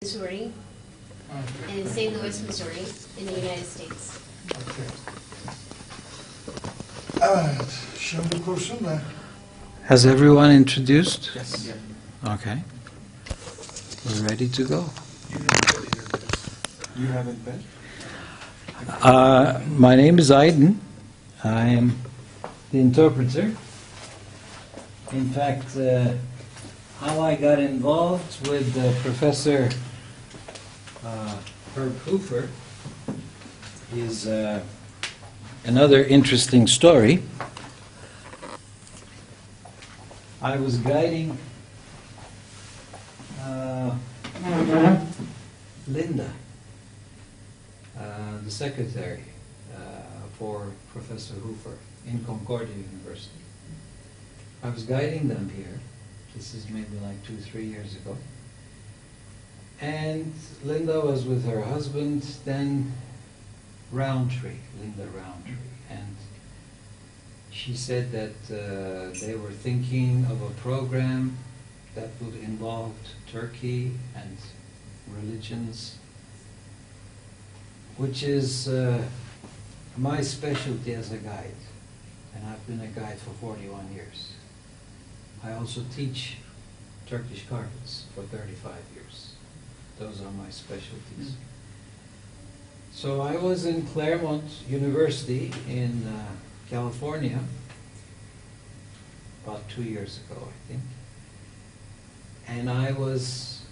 Missouri, Okay. in St. Louis, Missouri, in the United States. Okay. Evet, şimdi kursun da. Has everyone introduced? Yes. Okay. We're ready to go. You haven't been? My name is Aydin. I am the interpreter. In fact, how I got involved with Professor Herb Hoofer is another interesting story. I was guiding Linda, the secretary for Professor Hoofer in Concordia University. I was guiding them here. This is maybe like 2-3 years ago. And Linda was with her husband, then Linda Roundtree. And she said that they were thinking of a program that would involve Turkey and religions, which is my specialty as a guide. And I've been a guide for 41 years. I also teach Turkish carpets for 35 years. Those are my specialties. So I was in Claremont University in California about 2 years ago, I think. And I was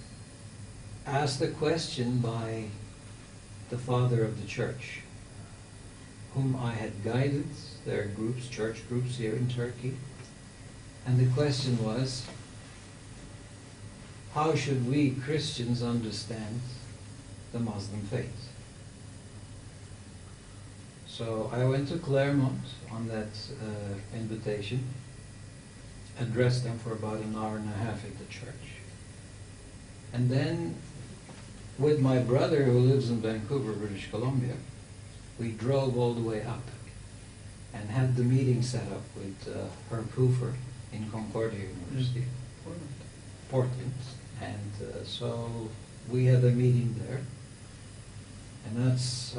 asked a question by the father of the church, whom I had guided their groups, church groups here in Turkey. And the question was, how should we Christians understand the Muslim faith? So I went to Claremont on that invitation, addressed them for about an hour and a half at the church. And then, with my brother who lives in Vancouver, British Columbia, we drove all the way up and had the meeting set up with Herb Hoofer in Concordia University, Portland. And so we had a meeting there. And that's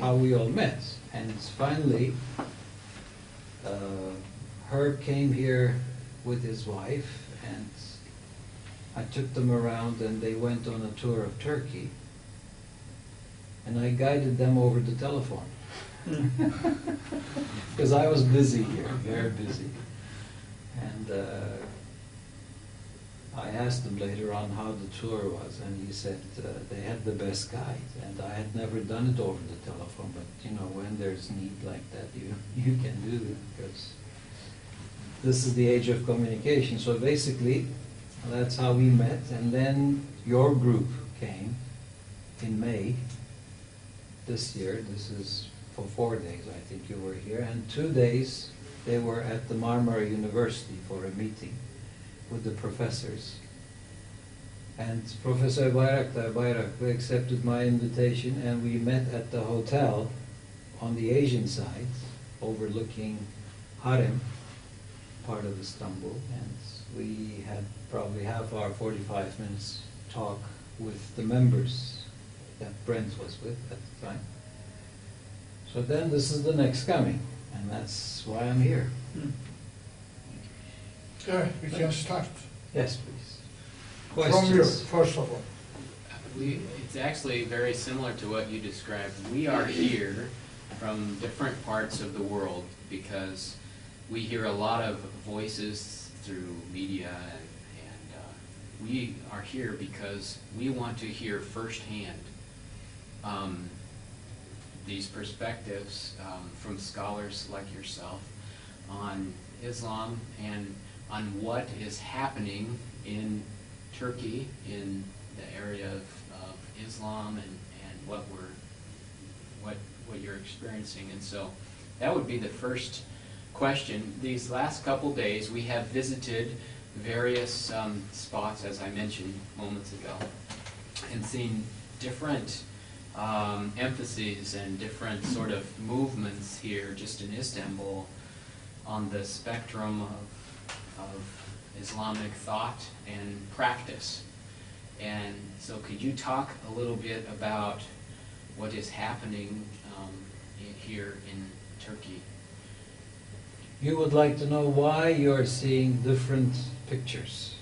how we all met. And finally, Herb came here with his wife, and I took them around, and they went on a tour of Turkey. And I guided them over the telephone. Because I was busy here, very busy. And I asked him later on how the tour was, and he said they had the best guide. And I had never done it over the telephone, but you know, when there's need like that, you can do it, because this is the age of communication. So basically, that's how we met. And then your group came in May this year. This is for 4 days, I think you were here. And 2 days, they were at the Marmara University for a meeting with the professors. And Professor Bayraktar accepted my invitation, and we met at the hotel on the Asian side, overlooking Harem, part of Istanbul. And we had probably half hour, 45 minutes talk with the members that Brent was with at the time. So then this is the next coming, and that's why I'm here. Okay, we can start. Yes, please. From you, Questions? first of all. It's actually very similar to what you described. We are here from different parts of the world because we hear a lot of voices through media, and we are here because we want to hear firsthand these perspectives from scholars like yourself on Islam and on what is happening in Turkey, in the area of Islam, and what you're experiencing. And so that would be the first question. These last couple days we have visited various spots, as I mentioned moments ago, and seen different emphases and different sort of movements here just in Istanbul on the spectrum of Islamic thought and practice. And so could you talk a little bit about what is happening here in Turkey? You would like to know why you're seeing different pictures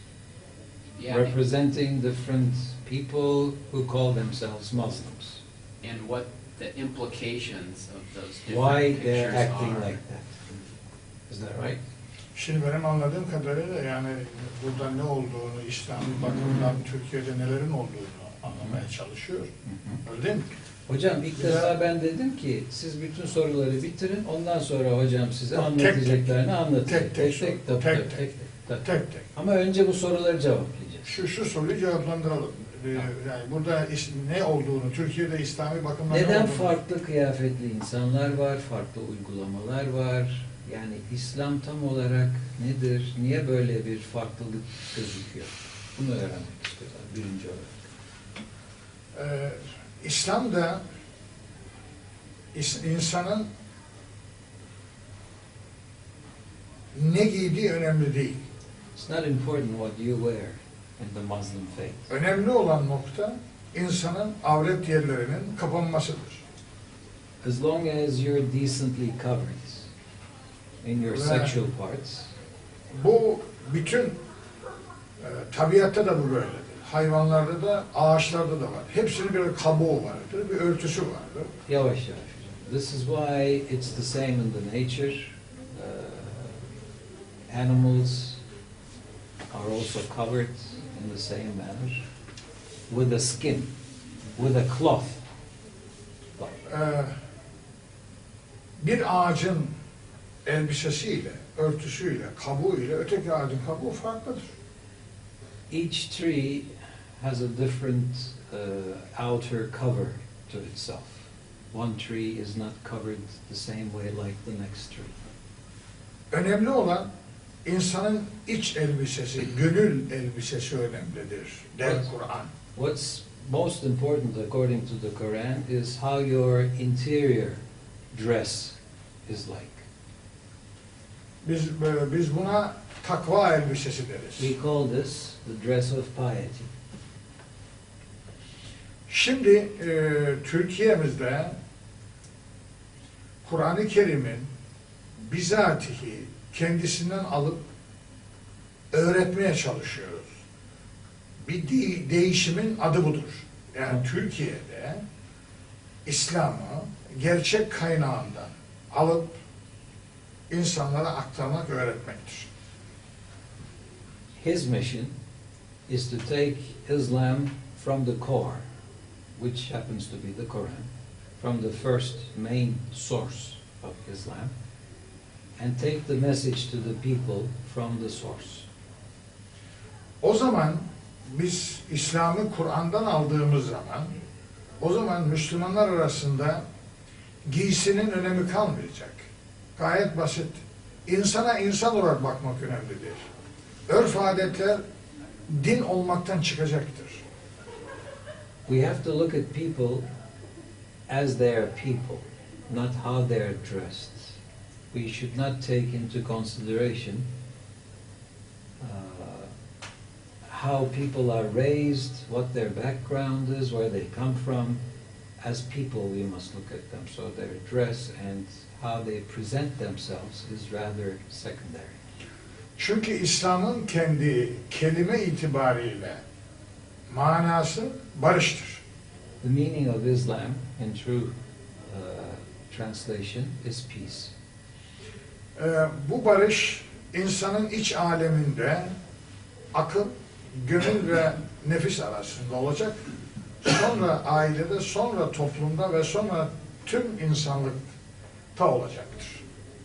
Yeah, representing different people who call themselves Muslims. and what the implications of those different Why pictures they're acting are. like that. Is that right? Şimdi benim anladığım kadarıyla yani burada ne olduğunu, İslami bakımdan Türkiye'de nelerin olduğunu anlamaya çalışıyor. Öyle değil mi? Hocam ilk defa ben dedim ki siz bütün soruları bitirin, ondan sonra hocam size Tek anlatacaklarını anlatacak. tek Tek soru. tek, tabii, Tek tabii, tek. tek tek. Tek tek. Ama önce bu soruları cevaplayacağız. Şu soruyu cevaplandıralım. Yani burada ne olduğunu, Türkiye'de İslami bakımdan ne Neden olduğunu... farklı kıyafetli insanlar var, farklı uygulamalar var? Yani İslam tam olarak nedir? Niye böyle bir farklılık gözüküyor? Bunu öğrenmek istiyorlar birinci olarak. İslam'da insanın ne giydiği önemli değil. It's not important what you wear in the Muslim faith. Önemli olan nokta insanın avret yerlerinin kapanmasıdır. As long as you're decently covered in your sexual parts, Bu bütün tabiatta da bu böyledir. Hayvanlarda da, ağaçlarda da var. Hepsinin bir kabuğu vardır, bir örtüsü vardır. yavaş yavaş. This is why it's the same in the nature. Animals are also covered in the same manner with a skin, with a cloth. Bir ağacın elbisesiyle, örtüsüyle, kabuğuyla öteki ağacın kabuğu farklıdır. Each tree has a different outer cover to itself. One tree is not covered the same way like the next tree. Önemli olan insanın iç elbisesi, gönül elbisesi önemlidir der Kur'an. What's most important according to the Quran is how your interior dress is like. Biz buna takva elbisesi deriz. We call this the dress of piety. Şimdi Türkiye'mizde Kur'an-ı Kerim'in bizatihi kendisinden alıp öğretmeye çalışıyoruz. Bir değişimin adı budur. Yani Türkiye'de İslam'ı gerçek kaynağından alıp insanlara aktarmak, öğretmektir. His mission is to take Islam from the core, which happens to be the Quran, from the first main source of Islam, and take the message to the people from the source. O zaman biz İslam'ı Kur'an'dan aldığımız zaman o zaman Müslümanlar arasında giysinin önemi kalmayacak. Gayet basit. İnsana insan olarak bakmak önemlidir. Örf adetler din olmaktan çıkacaktır. We have to look at people as they are people, not how they are dressed. We should not take into consideration how people are raised, what their background is, where they come from. As people, we must look at them. So their dress and how they present themselves is rather secondary. Çünkü İslam'ın kendi kelime itibariyle manası barıştır. The meaning of Islam, in true translation, is peace. Bu barış insanın iç aleminde akıl, gönül ve nefis arasında olacak. Sonra ailede, sonra toplumda ve sonra tüm insanlıkta olacaktır.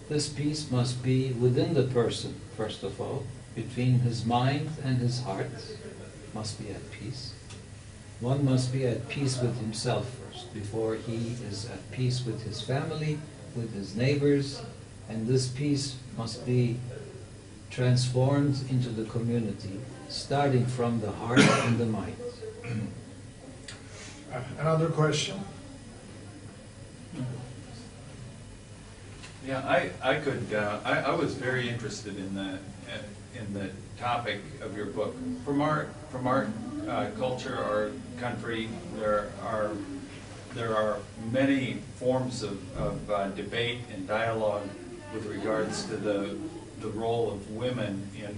This peace must be within the person, first of all, between his mind and his heart, must be at peace. One must be at peace with himself first, before he is at peace with his family, with his neighbors, and this peace must be transformed into the community, starting from the heart and the mind. Another question? Yeah, I was very interested in the topic of your book. From our culture, our country, there are many forms of debate and dialogue with regards to the role of women in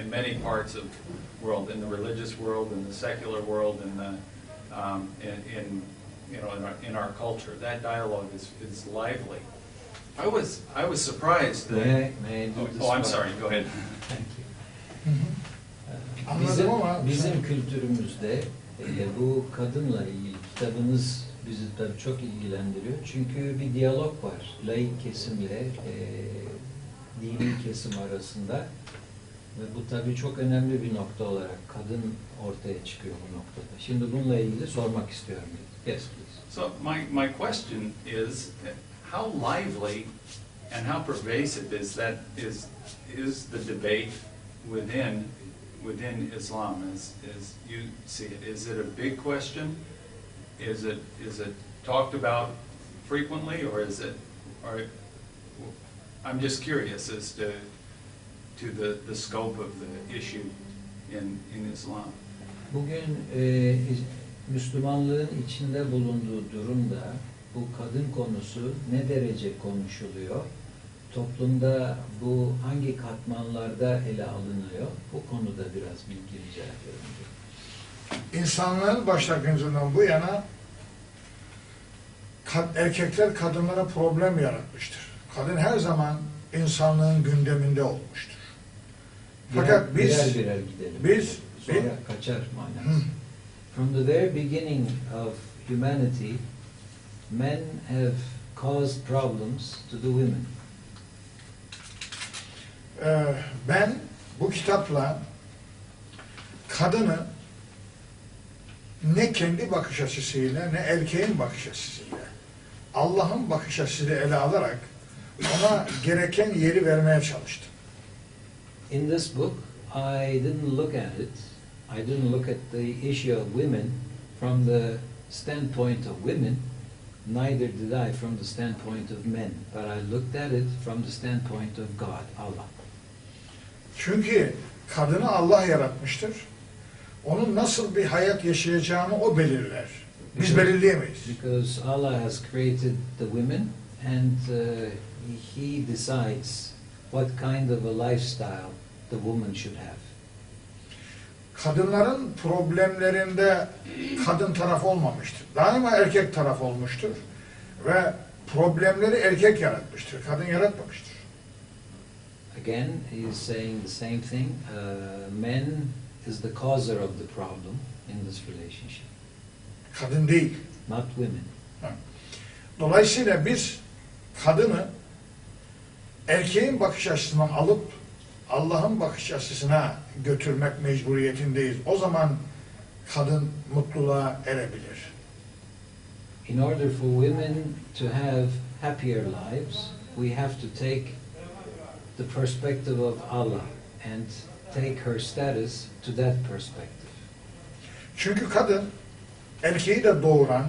many parts of the world, in the religious world, in the secular world, in our culture. That dialogue is lively. I was surprised that. May I do this Oh, I'm part? sorry. Go ahead. Thank you. Anladım ama Bizim kültürümüzde bu kadınla ilgili kitabınız bizi tabii çok ilgilendiriyor. Çünkü bir diyalog var. Laik kesimle dini kesim arasında. Ve bu tabii çok önemli bir nokta olarak kadın ortaya çıkıyor bu noktada. Şimdi bununla ilgili sormak istiyorum. Yes, please. So my question is, how lively and how pervasive is the debate within Islam as you see it? Is it a big question? Is it talked about frequently, or I'm just curious as to the scope of the issue in Islam. Bugün Müslümanlığın içinde bulunduğu durumda bu kadın konusu ne derece konuşuluyor? Toplumda bu hangi katmanlarda ele alınıyor? Bu konuda biraz bilgi rica ediyorum. İnsanlığın başlangıcından bu yana erkekler kadınlara problem yaratmıştır. Kadın her zaman insanlığın gündeminde olmuştur. Fakat birer gidelim. biz Sonra kaçar manası. From the very beginning of humanity, men have caused problems to the women. Ben bu kitapla kadını ne kendi bakış açısıyla ne erkeğin bakış açısıyla Allah'ın bakış açısıyla ele alarak ona gereken yeri vermeye çalıştım. In this book, I didn't look at it. I didn't look at the issue of women from the standpoint of women, neither did I from the standpoint of men, but I looked at it from the standpoint of God, Allah. Çünkü kadını Allah yaratmıştır. Onun nasıl bir hayat yaşayacağını o belirler. Biz belirleyemeyiz. Because Allah has created the women and He decides what kind of a lifestyle the woman should have. Kadınların problemlerinde kadın taraf olmamıştır. Daima erkek taraf olmuştur. Ve problemleri erkek yaratmıştır. Kadın yaratmamıştır. Again, he is saying the same thing. Men is the causer of the problem in this relationship. Kadın değil. Not women. Dolayısıyla biz kadını erkeğin bakış açısından alıp Allah'ın bakış açısına götürmek mecburiyetindeyiz. O zaman kadın mutluluğa erebilir. In order for women to have happier lives, we have to take the perspective of Allah and take her status to that perspective. Çünkü kadın erkeği de doğuran,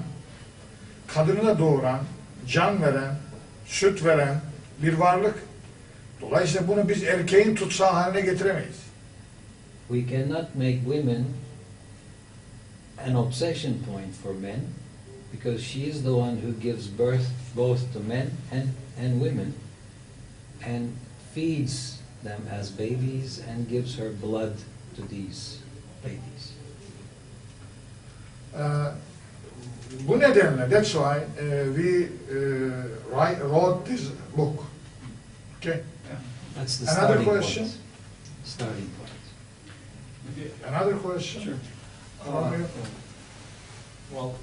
kadını da doğuran, can veren, süt veren bir varlık. Dolayısıyla bunu biz erkeğin tutsağı haline getiremeyiz. We cannot make women an obsession point for men because she is the one who gives birth both to men and women and feeds them as babies and gives her blood to these babies. Bu nedenle, that's why we wrote this book. Okay. That's the Another starting question? point. Starting point. Another question? Sure. From you? Well,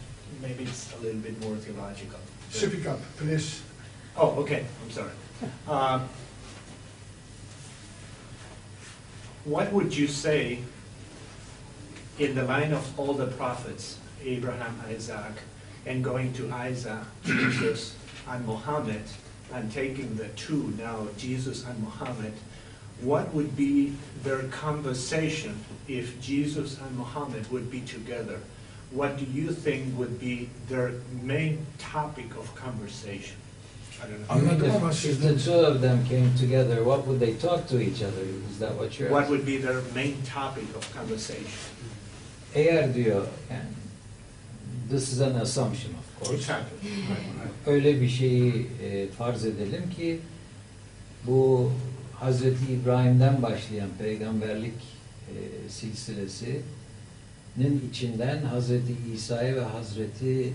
maybe it's a little bit more theological. Speak up, please. Oh, okay, I'm sorry. What would you say in the line of all the prophets, Abraham, Isaac, and going to Isaac, Jesus, and Muhammad, and taking the two now, Jesus and Muhammad, what would be their conversation if Jesus and Muhammad would be together? What do you think would be their main topic of conversation? I don't know. Anladım ama If the sizden two of them came together, what would they talk to each other? Is that what you're What asking? would be their main topic of conversation? Eğer diyor, yani this is an assumption of course. It's happened. Öyle bir şeyi farz edelim ki bu Hazreti İbrahim'den başlayan peygamberlik silsilesinin içinden Hazreti İsa'yı ve Hazreti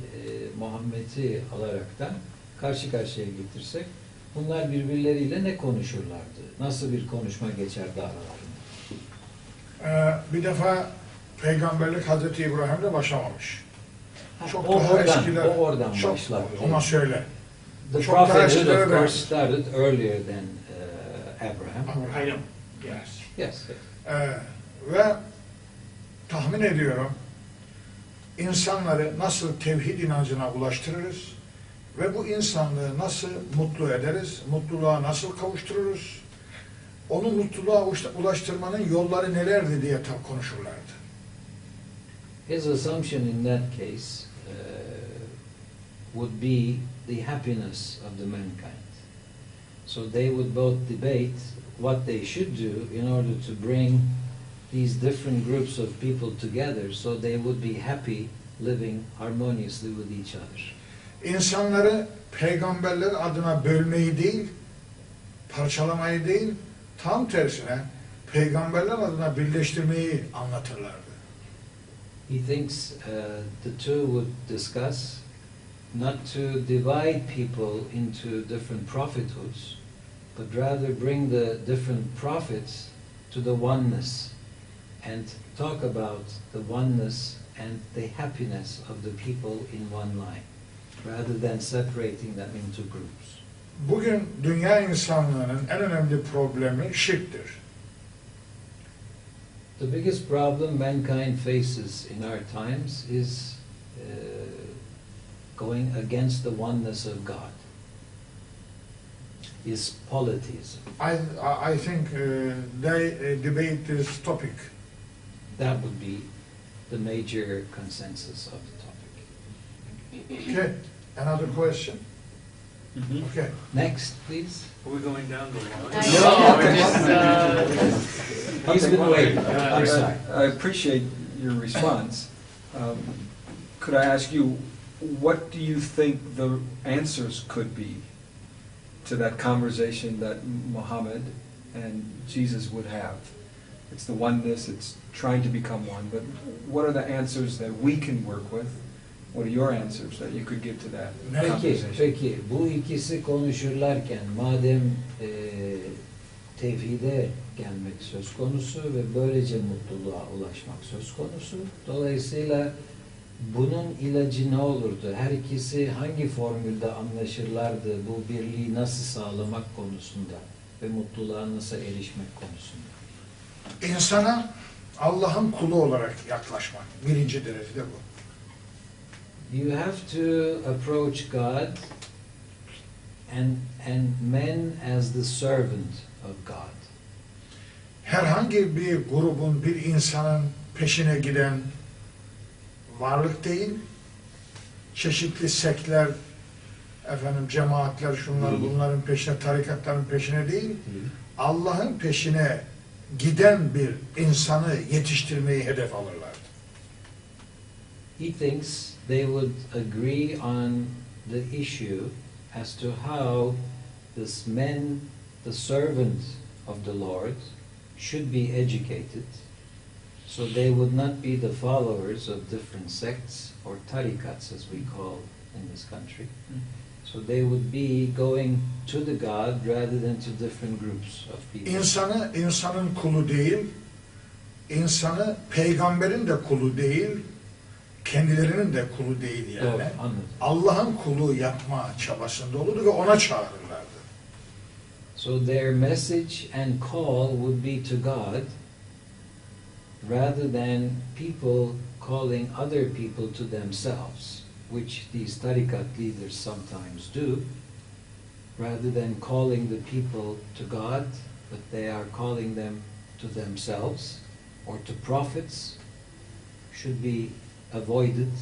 Muhammed'i alaraktan karşı karşıya getirsek bunlar birbirleriyle ne konuşurlardı? Nasıl bir konuşma geçerdi aralarında? Bir defa peygamberlik Hazreti İbrahim'de başlamamış. Çok O daha oradan, eskiler. o oradan Çok, başlar. ona söyle. The çok daha prophethood eskilere of dayanır. course started earlier than Abraham. I know, yes. Yes. Ve tahmin ediyorum insanları nasıl tevhid inancına ulaştırırız ve bu insanlığı nasıl mutlu ederiz, mutluluğa nasıl kavuştururuz, onu mutluluğa ulaştırmanın yolları nelerdi diye konuşurlardı. His assumption in that case would be the happiness of the mankind. So they would both debate what they should do in order to bring these different groups of people together so they would be happy living harmoniously with each other. İnsanları peygamberler adına bölmeyi değil, parçalamayı değil, tam tersine peygamberler adına birleştirmeyi anlatırlardı. He thinks the two would discuss not to divide people into different prophethoods, but rather bring the different prophets to the oneness and talk about the oneness and the happiness of the people in one line, rather than separating them into groups. Bugün dünya insanlığının en önemli problemi şirktir. The biggest problem mankind faces in our times is going against the oneness of God, is polytheism. I think they debate this topic. That would be the major consensus of the topic. Okay, another question? Mm-hmm. Okay. Next, please. Are we going down the line? No, we're just, He's been waiting. Uh, I'm sorry. I appreciate your response. Could I ask you, what do you think the answers could be to that conversation that Muhammad and Jesus would have? It's the oneness, it's trying to become one, but what are the answers that we can work with? What are your answers that you could give to that conversation? Peki, bu ikisi konuşurlarken madem tevhide gelmek söz konusu ve böylece mutluluğa ulaşmak söz konusu, dolayısıyla bunun ilacı ne olurdu? Her ikisi hangi formülde anlaşırlardı bu birliği nasıl sağlamak konusunda ve mutluluğa nasıl erişmek konusunda? İnsana Allah'ın kulu olarak yaklaşmak birinci derecede bu. You have to approach God and men as the servant of God. Herhangi bir grubun, bir insanın peşine giden varlık değil, çeşitli sektler, cemaatler, şunlar bunların peşine, tarikatların peşine değil, Allah'ın peşine giden bir insanı yetiştirmeyi hedef alırlardı. He thinks they would agree on the issue as to how this men, the servant of the Lord, should be educated, so they would not be the followers of different sects or tarikats, as we call in this country. So they would be going to the God rather than to different groups of people. İnsanın kulu değil, insanı peygamberin de kulu değil, kendilerinin de kulu değil yani. Doğru, anladım. Allah'ın kulu yapma çabasında olurdu ve ona çağırırlardı. So their message and call would be to God rather than people calling other people to themselves, which these tarikat leaders sometimes do, rather than calling the people to God, but they are calling them to themselves or to prophets, should be avoided.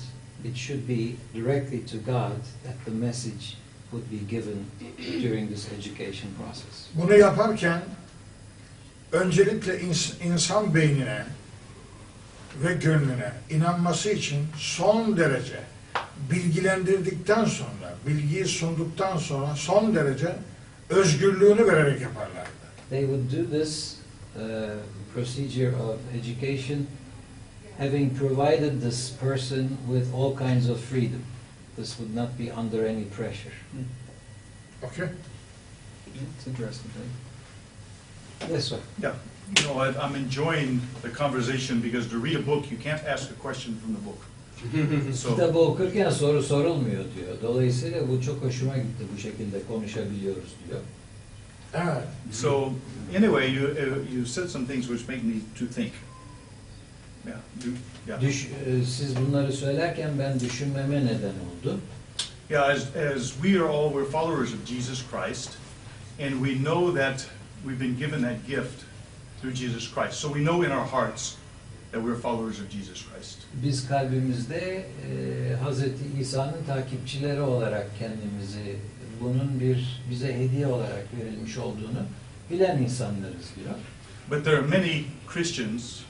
It should be directly to God that the message would be given during this education process. Bunu yaparken öncelikle insan beynine ve gönlüne inanması için son derece bilgilendirdikten sonra, bilgiyi sunduktan sonra son derece özgürlüğünü vererek yaparlardı. They would do this procedure of education having provided this person with all kinds of freedom. This would not be under any pressure. Okay? It's interesting. Yes, sir. Yeah, you know, I'm enjoying the conversation because to read a book, you can't ask a question from the book. So, Kitabı okurken soru sorulmuyor diyor. Dolayısıyla bu çok hoşuma gitti, bu şekilde konuşabiliyoruz diyor. Evet. so anyway, you said some things which make me to think. Yeah, Siz bunları söylerken ben düşünmeme neden oldu. Yeah, as we are all, we're followers of Jesus Christ, and we know that we've been given that gift through Jesus Christ. So we know in our hearts that we're followers of Jesus Christ. Biz kalbimizde Hazreti İsa'nın takipçileri olarak kendimizi, bunun bize hediye olarak verilmiş olduğunu bilen insanlarız diyor. But there are many Christians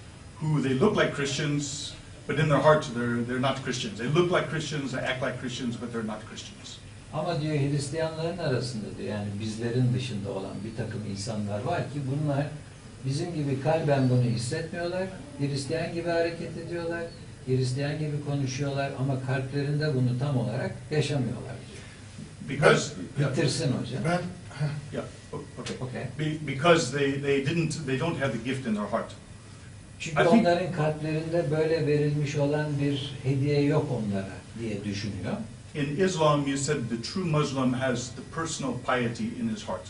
who they look like Christians, but in their hearts they're not Christians. They look like Christians, they act like Christians, but they're not Christians. Ama diyor Hristiyanların arasında diyor, yani bizlerin dışında olan bir takım insanlar var ki bunlar bizim gibi kalben bunu hissetmiyorlar, Hristiyan gibi hareket ediyorlar, Hristiyan gibi konuşuyorlar ama kalplerinde bunu tam olarak yaşamıyorlar diyor. Because Bitirsin hocam. Ben yeah, okay. Okay. Because they don't have the gift in their heart. Çünkü I think- onların kalplerinde böyle verilmiş olan bir hediye yok onlara diye düşünüyor. In Islam, you said the true Muslim has the personal piety in his heart.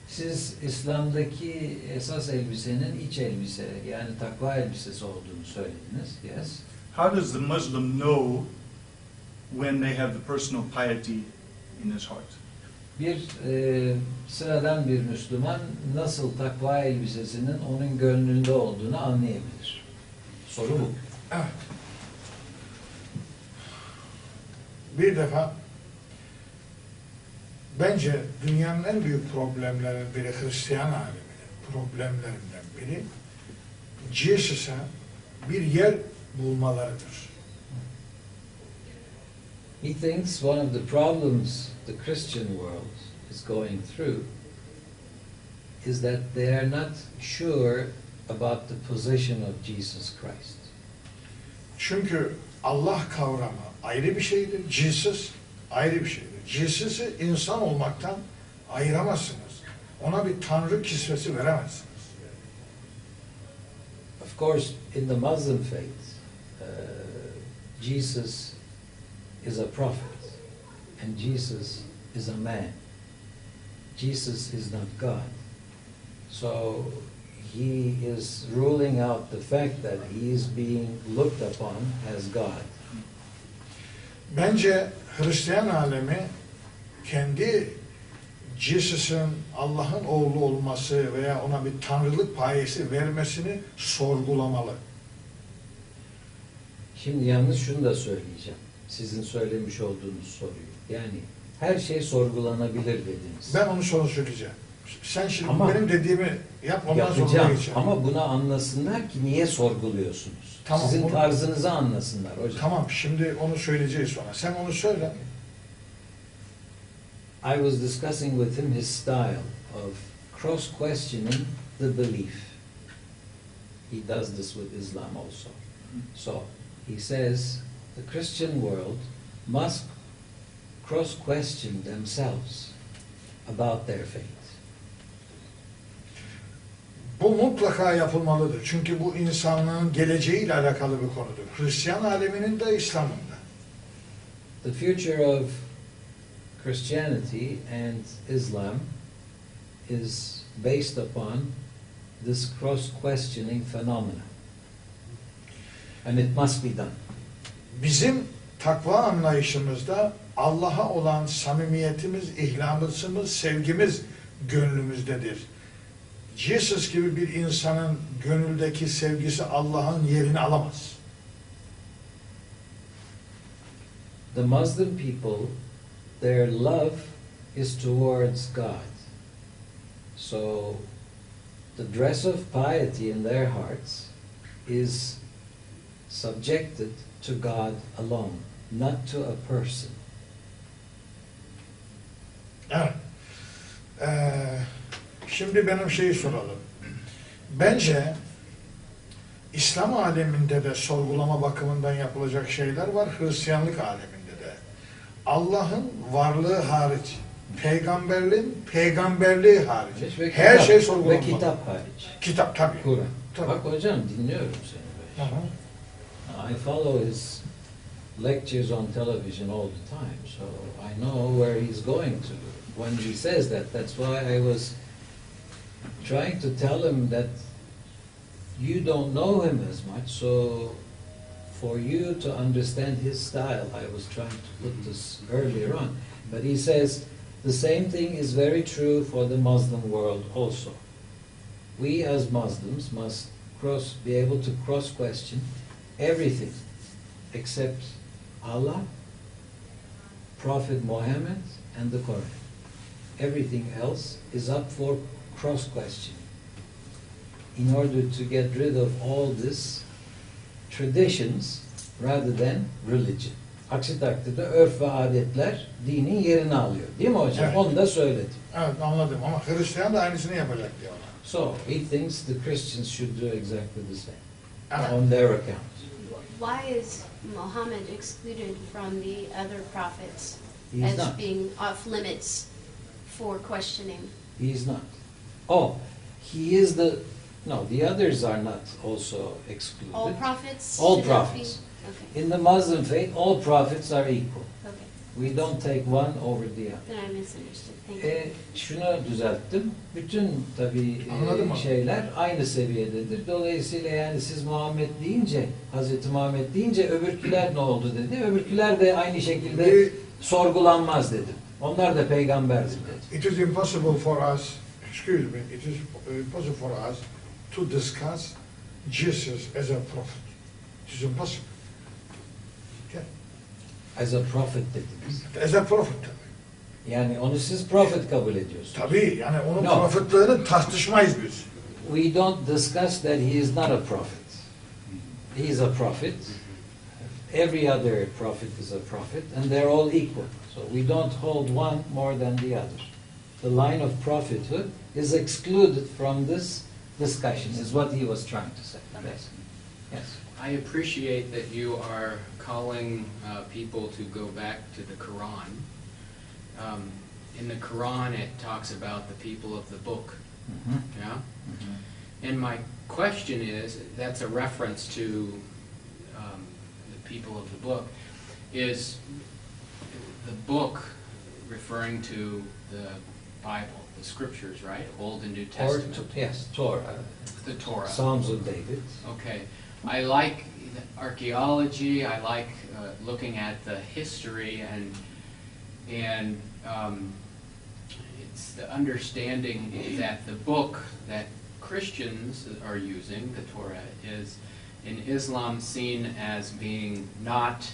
Siz İslam'daki esas elbisenin iç elbise, yani takva elbisesi olduğunu söylediniz. Yes. How does the Muslim know when they have the personal piety in his heart? Bir sıradan bir Müslüman nasıl takva elbisesinin onun gönlünde olduğunu anlayabilir. Soru bu. evet. Bir defa bence dünyanın en büyük problemlerinden biri, Hristiyan aleminin problemlerinden biri, Jesus'a bir yer bulmalarıdır. He thinks one of the problems the Christian world is going through is that they are not sure about the position of Jesus Christ. Çünkü Allah kavramı ayrı bir şeydir, Jesus ayrı bir şeydir. Jesus'ı insan olmaktan ayıramazsınız. Ona bir tanrı kisvesi veremezsiniz. Of course, in the Muslim faith, Jesus is a prophet, and Jesus is a man. Jesus is not God. So he is ruling out the fact that he is being looked upon as God. Bence Hristiyan alemi kendi Jesus'ın Allah'ın oğlu olması veya ona bir tanrılık payesi vermesini sorgulamalı. Şimdi yalnız şunu da söyleyeceğim. Sizin söylemiş olduğunuz soruyu. Yani her şey sorgulanabilir dediniz. Ben onu sonra söyleyeceğim. Sen şimdi Ama benim dediğimi yap, ondan sonra yapacağım. geçelim. Ama buna anlasınlar ki niye sorguluyorsunuz. Tamam, Sizin bunu- tarzınızı anlasınlar hocam. Tamam, şimdi onu söyleyeceğiz sonra. Sen onu söyle. I was discussing with him his style of cross-questioning the belief. He does this with Islam also. So, he says the Christian world must cross-question themselves about their faith. Bu mutlaka yapılmalıdır. Çünkü bu insanlığın geleceğiyle alakalı bir konudur. Hristiyan aleminin de İslam'ın da. The future of Christianity and Islam is based upon this cross-questioning phenomena. And it must be done. Bizim takva anlayışımızda Allah'a olan samimiyetimiz, ihlasımız, sevgimiz gönlümüzdedir. Jesus gibi bir insanın gönüldeki sevgisi Allah'ın yerini alamaz. The Muslim people, their love is towards God. So, the dress of piety in their hearts is subjected to God alone, not to a person. Evet. Şimdi benim şeyi soralım. Bence İslam aleminde de sorgulama bakımından yapılacak şeyler var, Hristiyanlık aleminde de. Allah'ın varlığı hariç, peygamberliği hariç, Ve her kitap- şey Ve sorgulanmalı. kitap hariç. Kitap tabii. Kur'an. Tabii. Bak hocam dinliyorum seni. Hı hı. I follow his lectures on television all the time, so I know where he's going to. When he says that, that's why I was trying to tell him that you don't know him as much, so for you to understand his style, I was trying to put this earlier on. But he says the same thing is very true for the Muslim world also. We as Muslims must be able to cross-question everything except Allah, Prophet Muhammad, and the Quran. Everything else is up for cross-question. In order to get rid of all this traditions rather than religion. Aksi takdirde örf ve adetler dinin yerini alıyor. Değil mi hocam? Evet. Onu da söyledim. Evet, anladım ama Hristiyan da aynısını yapacak diyor. So he thinks the Christians should do exactly the same Evet. on their account. Why is Muhammad excluded from the other prophets He's as not. being off limits for questioning? He is not. Oh, he is the others are not also excluded. All prophets? All should not be- prophets. Okay, In the Muslim faith, all prophets are equal. okay. We don't take one over the other. Then I misunderstood. Thank you. Şunu düzelttim. Bütün tabii Anladım abi. şeyler aynı seviyededir. Dolayısıyla yani siz Muhammed deyince, Hazreti Muhammed deyince öbürküler ne oldu dedi. Öbürküler de aynı şekilde sorgulanmaz dedim. Onlar da peygamberdir dedi. It is impossible for us, excuse me, it is impossible for us to discuss Jesus as a prophet. It is impossible. Okay. As a prophet dediniz. As a prophet tabii. Yani onu siz prophet kabul ediyorsunuz. Tabii yani onun No. profetlığını tartışmayız biz. We don't discuss that he is not a prophet. He is a prophet. Every other prophet is a prophet, and they're all equal. So we don't hold one more than the other. The line of prophethood is excluded from this discussion, is what he was trying to say. Yes. Yes. I appreciate that you are calling people to go back to the Quran. In the Quran, it talks about the people of the book. Mhm. Yeah? Mhm. And my question is, that's a reference to the people of the book, is the book referring to the Bible, the scriptures, right? Old and New Or Testament. yes, Torah, The Torah. Psalms of David. Okay. I like archaeology. I like looking at the history and it's the understanding that the book that Christians are using, the Torah, is in Islam seen as being not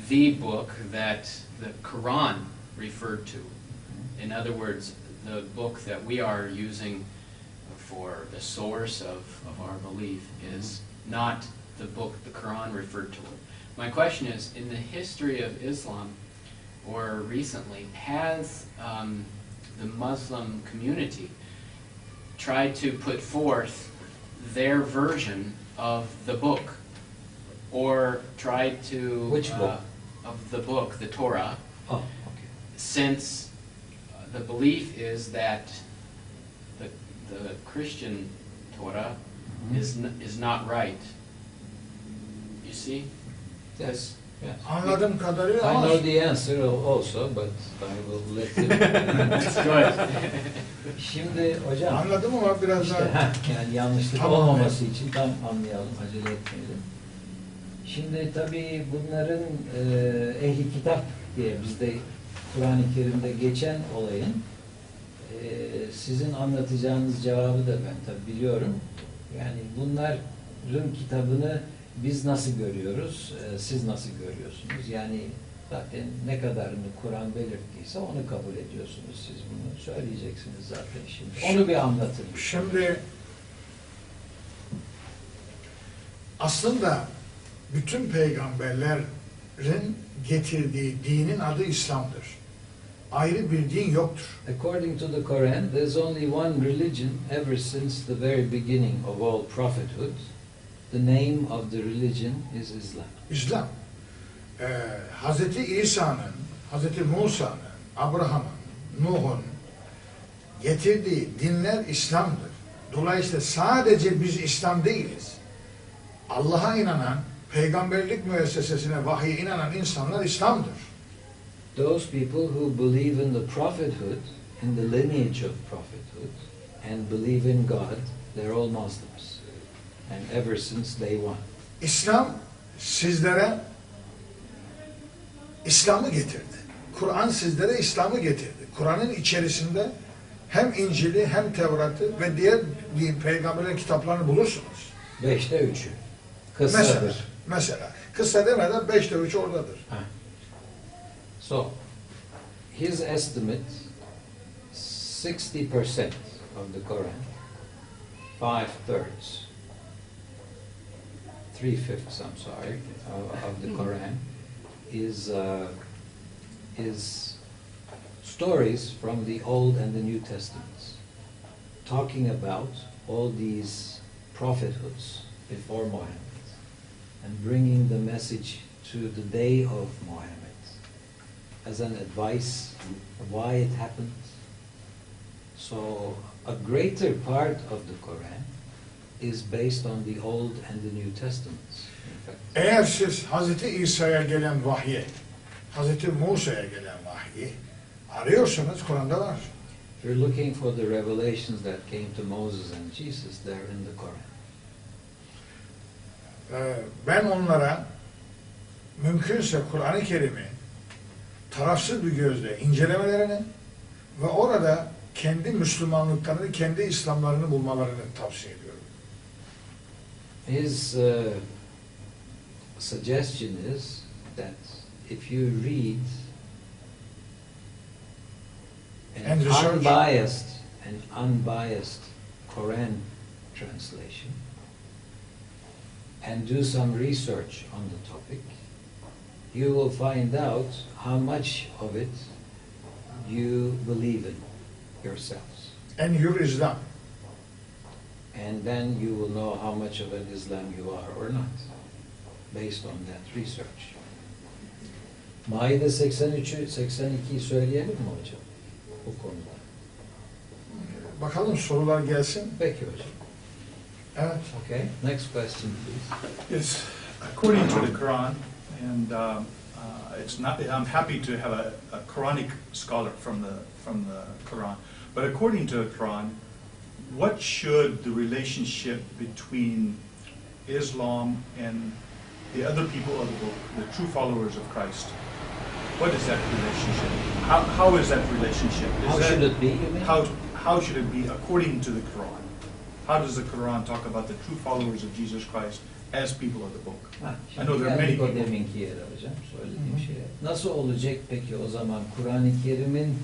the book that the Quran referred to. In other words, the book that we are using for the source of our belief is not the book the Quran referred to. My question is, in the history of Islam, or recently, has the Muslim community tried to put forth their version of the book, or tried to... Which book? Of the book, the Torah, Oh, okay. since the belief is that the Christian Torah is not right. You see? Yes. Yes. Anladığım kadarıyla I ama know the answer also, but I will let you. That's good. Şimdi hocam, anladım ama biraz işte, daha yani yanlışlık Tamam. olmaması için tam anlayalım, acele etmeyelim. Şimdi tabii bunların ehli kitap diye bizde Kur'an-ı Kerim'de geçen olayın sizin anlatacağınız cevabı da ben tabii biliyorum. Yani bunların kitabını biz nasıl görüyoruz, siz nasıl görüyorsunuz? Yani zaten ne kadarını Kur'an belirttiyse onu kabul ediyorsunuz. Siz bunu söyleyeceksiniz zaten şimdi. Onu bir anlatın. şimdi Aslında bütün peygamberlerin getirdiği dinin adı İslam'dır. Ayrı bir din yoktur. According to the Quran, there's only one religion ever since the very beginning of all prophethood. The name of the religion is Islam. İslam. Hazreti İsa'nın, Hazreti Musa'nın, Abraham'ın, Nuh'un getirdiği dinler İslam'dır. Dolayısıyla sadece biz İslam değiliz. Allah'a inanan, peygamberlik müessesesine, vahye inanan insanlar İslam'dır. Those people who believe in the prophethood, in the lineage of prophethood, and believe in God, they're all Muslims. And ever since day one. İslam sizlere İslam'ı getirdi. Kur'an sizlere İslam'ı getirdi. Kur'an'ın içerisinde hem İncil'i hem Tevrat'ı ve diğer peygamberlerin kitaplarını bulursunuz. 5'te 3'ü. Kıssadır. Mesela. Kısa demeden 5'te 3 oradadır. So, his estimate, 60% of the Quran, 5/3, 3/5, I'm sorry, of the Quran is stories from the Old and the New Testaments, talking about all these prophethoods before Muhammad and bringing the message to the day of Muhammad as an advice why it happened. So a greater part of the Quran is based on the Old and the New Testaments. In fact. Eğer siz Hazreti İsa'ya gelen vahyi, Hazreti Musa'ya gelen vahyi arıyorsanız Kur'an'da var. If you're looking for the revelations that came to Moses and Jesus, they're in the Quran. Ben onlara mümkünse Kur'an-ı Kerim'i tarafsız bir gözle incelemelerini ve orada kendi Müslümanlıklarını, kendi İslamlarını bulmalarını tavsiye ediyorum. His suggestion is that if you read And research. an unbiased Quran translation and do some research on the topic, you will find out how much of it you believe in yourselves. And your Islam. And then you will know how much of an Islam you are or not, based on that research. Maide 83'ü, 82'yi söyleyelim mi hocam? Bu konuda. Bakalım sorular gelsin. Peki hocam. Evet. Okay, next question please. Yes, according to the Quran, and it's not. I'm happy to have a Quranic scholar from the Quran, but according to the Quran, what should the relationship between Islam and the other people of the book, the true followers of Christ? What is that relationship? How is that relationship? Should it be, you mean? How should it be according to the Quran? How does the Quran talk about the true followers of Jesus Christ as people of the book? I know there are many people. Deminki yere hocam, söylediğim şeye. Nasıl olacak peki o zaman Kur'an-ı Kerim'in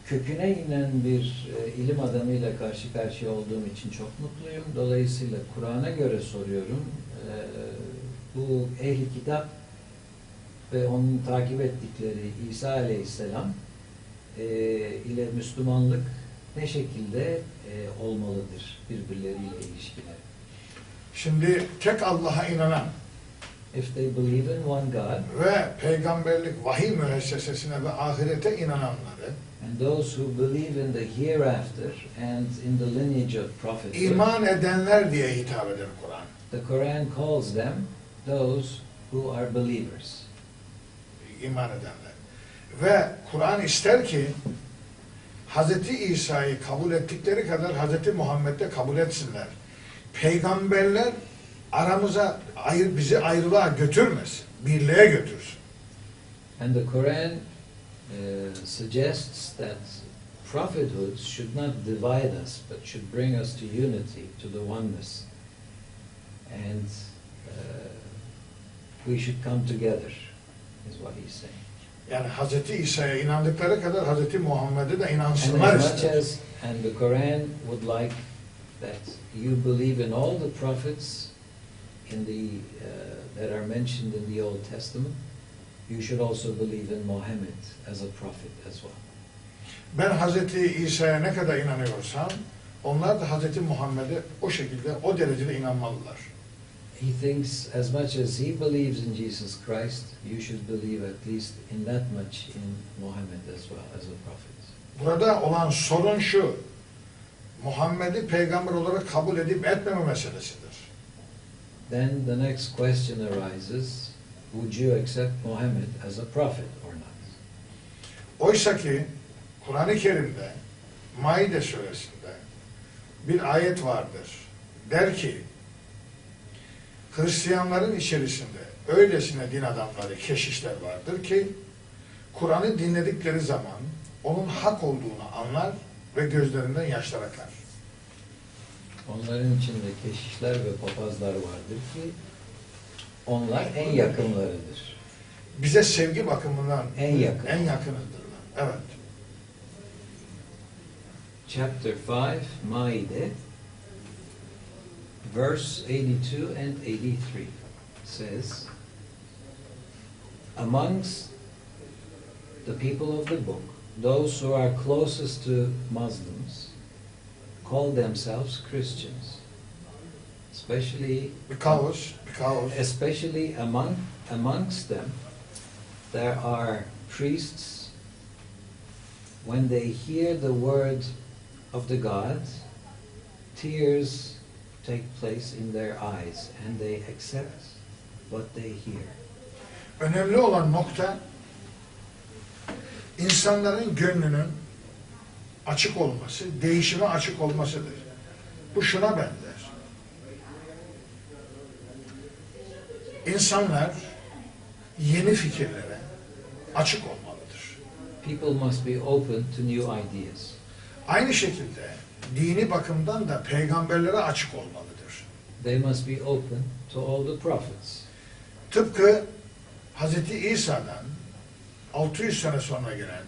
köküne inen bir ilim adamıyla karşı karşıya olduğum için çok mutluyum. Dolayısıyla Kur'an'a göre soruyorum. Bu ehli kitap ve onun takip ettikleri İsa Aleyhisselam ile Müslümanlık ne şekilde olmalıdır birbirleriyle ilişkileri? Şimdi tek Allah'a inanan If they believe in one God ve peygamberlik vahiy müessesesine ve ahirete inananları and those who believe in the hereafter and in the lineage of prophethood, iman edenler diye hitap eder Kur'an. the Quran calls them those who are believers. İman edenler. Ve Kur'an ister ki Hazreti İsa'yı kabul ettikleri kadar Hazreti Muhammed'de kabul etsinler. Peygamberler aramıza bizi ayrılığa götürmesin, birliğe götürsün. And the Quran suggests that prophethood should not divide us, but should bring us to unity, to the oneness. And we should come together, is what he's saying. Yani Hazreti İsa'ya inandıkları kadar Hazreti Muhammed'e de And inansınlar as much ister. as, and the Quran would like that you believe in all the prophets in the that are mentioned in the Old Testament, you should also believe in Muhammad as a prophet as well. Ben Hazreti İsa'ya ne kadar inanıyorsam, onlar da Hazreti Muhammed'e o şekilde, o derecede inanmalılar. He thinks as much as he believes in Jesus Christ, you should believe at least in that much in Muhammad as well as a prophet. Burada olan sorun şu, Muhammed'i peygamber olarak kabul edip etmeme meselesidir. Then the next question arises, would you accept Muhammad as a prophet or not? Oysa ki Kur'an-ı Kerim'de, Maide suresinde bir ayet vardır. Der ki, Hristiyanların içerisinde öylesine din adamları, keşişler vardır ki, Kur'an'ı dinledikleri zaman onun hak olduğunu anlar ve gözlerinden yaşlar akar. Onların içinde keşişler ve papazlar vardır ki, onlar en yakınlarıdır. Bize sevgi bakımından En yakın. en yakınıdırlar. Evet. Chapter 5, Maide, verse 82 and 83 says, amongst the people of the book, those who are closest to Muslims call themselves Christians, especially amongst them there are priests. When they hear the word of the gods, tears take place in their eyes and they accept what they hear. Önemli olan nokta, insanların gönlünün açık olması, değişime açık olmasıdır. Bu şuna benzer. İnsanlar yeni fikirlere açık olmalıdır. People must be open to new ideas. Aynı şekilde dini bakımdan da peygamberlere açık olmalıdır. They must be open to all the prophets. Tıpkı Hz. İsa'dan 600 sene sonra gelen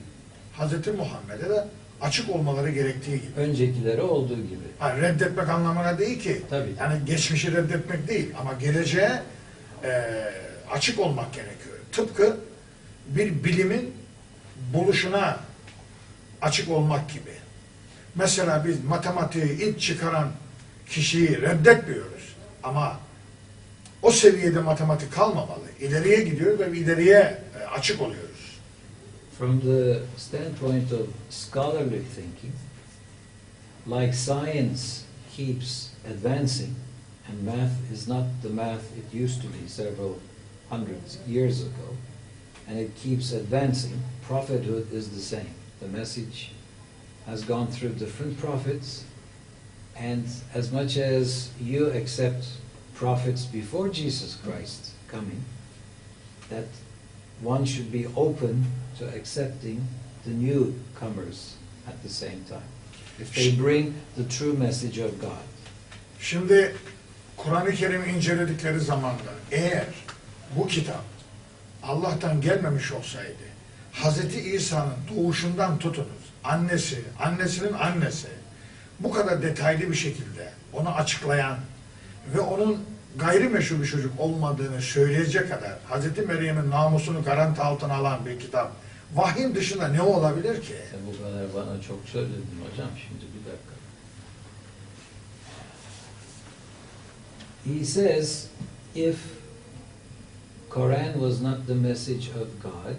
Hz. Muhammed'e de açık olmaları gerektiği gibi. Öncekileri olduğu gibi. Yani reddetmek anlamına değil ki. Tabii. Yani geçmişi reddetmek değil ama geleceğe açık olmak gerekiyor. Tıpkı bir bilimin buluşuna açık olmak gibi. Mesela biz matematiği ilk çıkaran kişiyi reddetmiyoruz ama o seviyede matematik kalmamalı. İleriye gidiyor ve ileriye açık oluyoruz. From the standpoint of scholarly thinking, like science keeps advancing, and math is not the math it used to be several hundreds years ago, and it keeps advancing, prophethood is the same. The message has gone through different prophets, and as much as you accept prophets before Jesus Christ coming, that one should be open to accepting the newcomers at the same time, if they bring the true message of God. Şimdi Kur'an-ı Kerim'i inceledikleri zamanda eğer bu kitap Allah'tan gelmemiş olsaydı, Hz. İsa'nın doğuşundan tutunuz, annesi, annesinin annesi, bu kadar detaylı bir şekilde onu açıklayan ve onun gayrimeşru bir çocuk olmadığını söyleyecek kadar Hz. Meryem'in namusunu garanti altına alan bir kitap, vahyin dışında ne olabilir ki? Sen bu kadar bana çok söyledin hocam, şimdi bir dakika. He says, if Quran was not the message of God,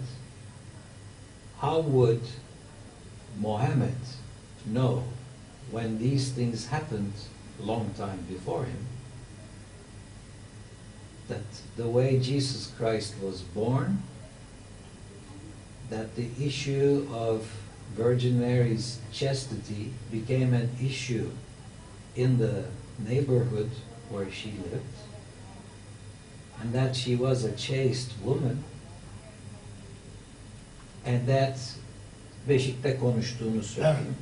how would Muhammad know when these things happened a long time before him, that the way Jesus Christ was born, that the issue of Virgin Mary's chastity became an issue in the neighborhood where she lived, and that she was a chaste woman, and that Beşik'te konuştuğunu söyleyeyim,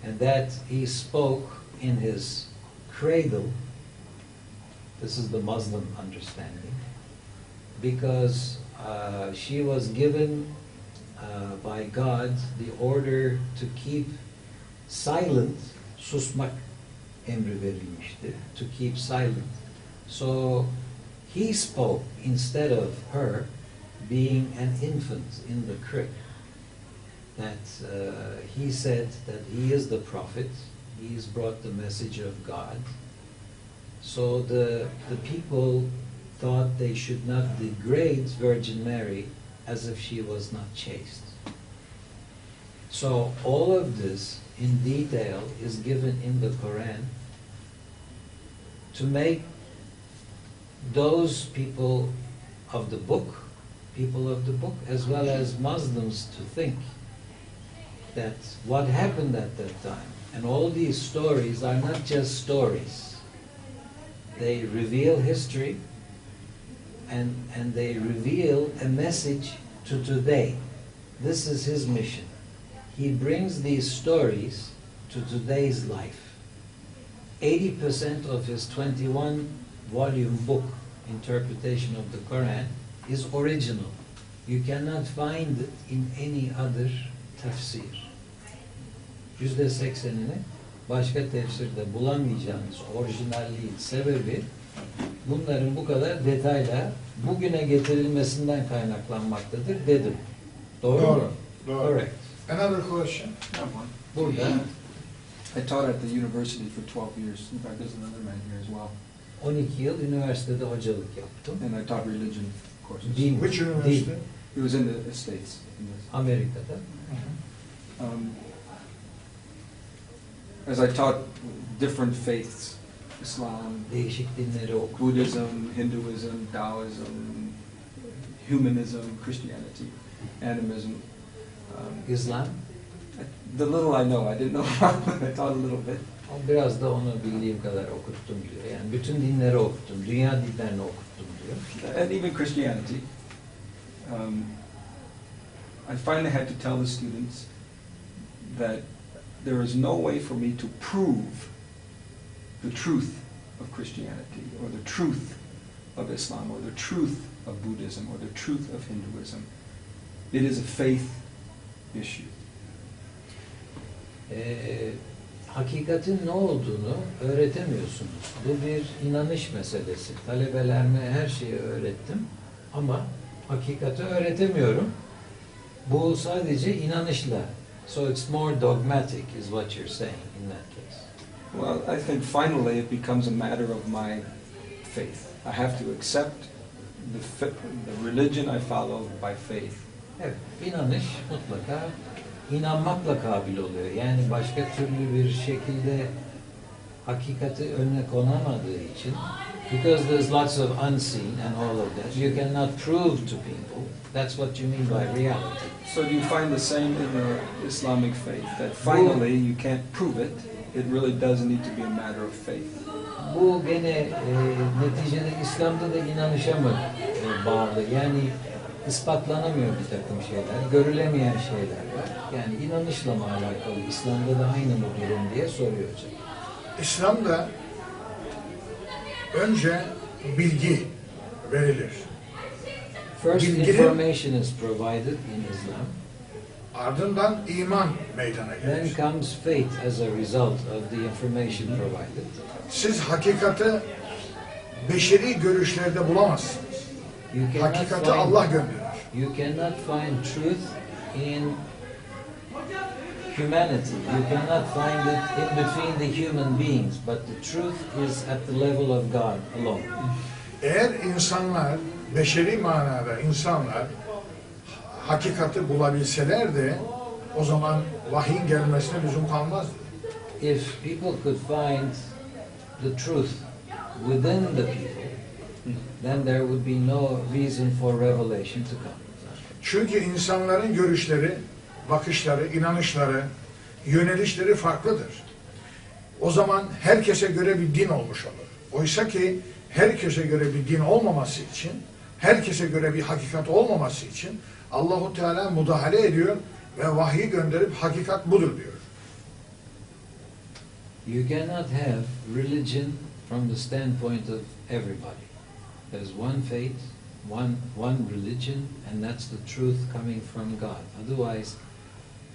and that he spoke in his cradle. This is the Muslim understanding, because she was given by God the order to keep silent, susmak emri verilmişti. To keep silent. So he spoke instead of her being an infant in the crib. That he said that he is the prophet. He has brought the message of God. So the people thought they should not degrade Virgin Mary as if she was not chaste. So all of this in detail is given in the Quran to make those people of the book, as well as Muslims to think that what happened at that time, and all these stories are not just stories. They reveal history and they reveal a message to today. This is his mission. He brings these stories to today's life. 80% of his 21-volume book, Interpretation of the Quran, is original. You cannot find it in any other tefsir. %80'ini başka tefsirde bulamayacağınız orijinalliğin sebebi bunların bu kadar detayla bugüne getirilmesinden kaynaklanmaktadır dedim. Doğru mu? Doğru. Correct. Another question. Burada I taught at the university for 12 years. In fact, there's another man here as well. 12 yıl üniversitede hocalık yaptım. And I taught religion courses. Din, Which university? It was in the States. Amerika'da. As I taught different faiths, Islam, Değişik dinleri okudum. Buddhism, Hinduism, Taoism, humanism, Christianity, animism. İslam. The little I know, I didn't know but I taught a little bit. Biraz da onu bildiğim kadar okuttum diyor. Yani bütün dinleri okuttum, dünya dinlerini okuttum diyor. And even Christianity. I finally had to tell the students that there is no way for me to prove the truth of Christianity or the truth of Islam or the truth of Buddhism or the truth of Hinduism. It is a faith issue. Hakikatin ne olduğunu öğretemiyorsunuz. Bu bir inanış meselesi. Talebelerime her şeyi öğrettim ama hakikati öğretemiyorum. Bu sadece inanışla. So it's more dogmatic is what you're saying in that case. Well, I think finally it becomes a matter of my faith. I have to accept the religion I follow by faith. Evet, inanış mutlaka inanmakla kabil oluyor. Yani başka türlü bir şekilde hakikati önüne konamadığı için, because there's lots of unseen and all of that, you cannot prove to people. That's what you mean by reality. So you find the same in the Islamic faith, that finally you can't prove it. It really does need to be a matter of faith. Bu gene neticede İslam'da da inanışa mı bağlı? Yani ispatlanamıyor bir takım şeyler, görülemeyen şeyler var. Yani inanışla mı alakalı? İslam'da da aynı mı durum diye soruyor hocam. İslam'da önce bilgi verilir. First Bilginin- information is provided in Islam. Ardından iman meydana Then gelir. comes faith as a result of the information provided. Siz hakikati beşeri görüşlerde bulamazsınız. You cannot Hakikati Allah find, gönderir. you cannot find truth in humanity. You cannot find it in between the human beings, but the truth is at the level of God alone. Eğer insanlar, beşeri manada insanlar hakikati bulabilselerdi, o zaman vahyin gelmesine lüzum kalmazdı. If people could find the truth within the people, then there would be no reason for revelation to come. Çünkü insanların görüşleri, bakışları, inanışları, yönelişleri farklıdır. O zaman herkese göre bir din olmuş olur. Oysa ki herkese göre bir din olmaması için, herkese göre bir hakikat olmaması için Allahu Teala müdahale ediyor ve vahyi gönderip hakikat budur diyor. You cannot have religion from the standpoint of everybody. There's one faith, one religion, and that's the truth coming from God. Otherwise,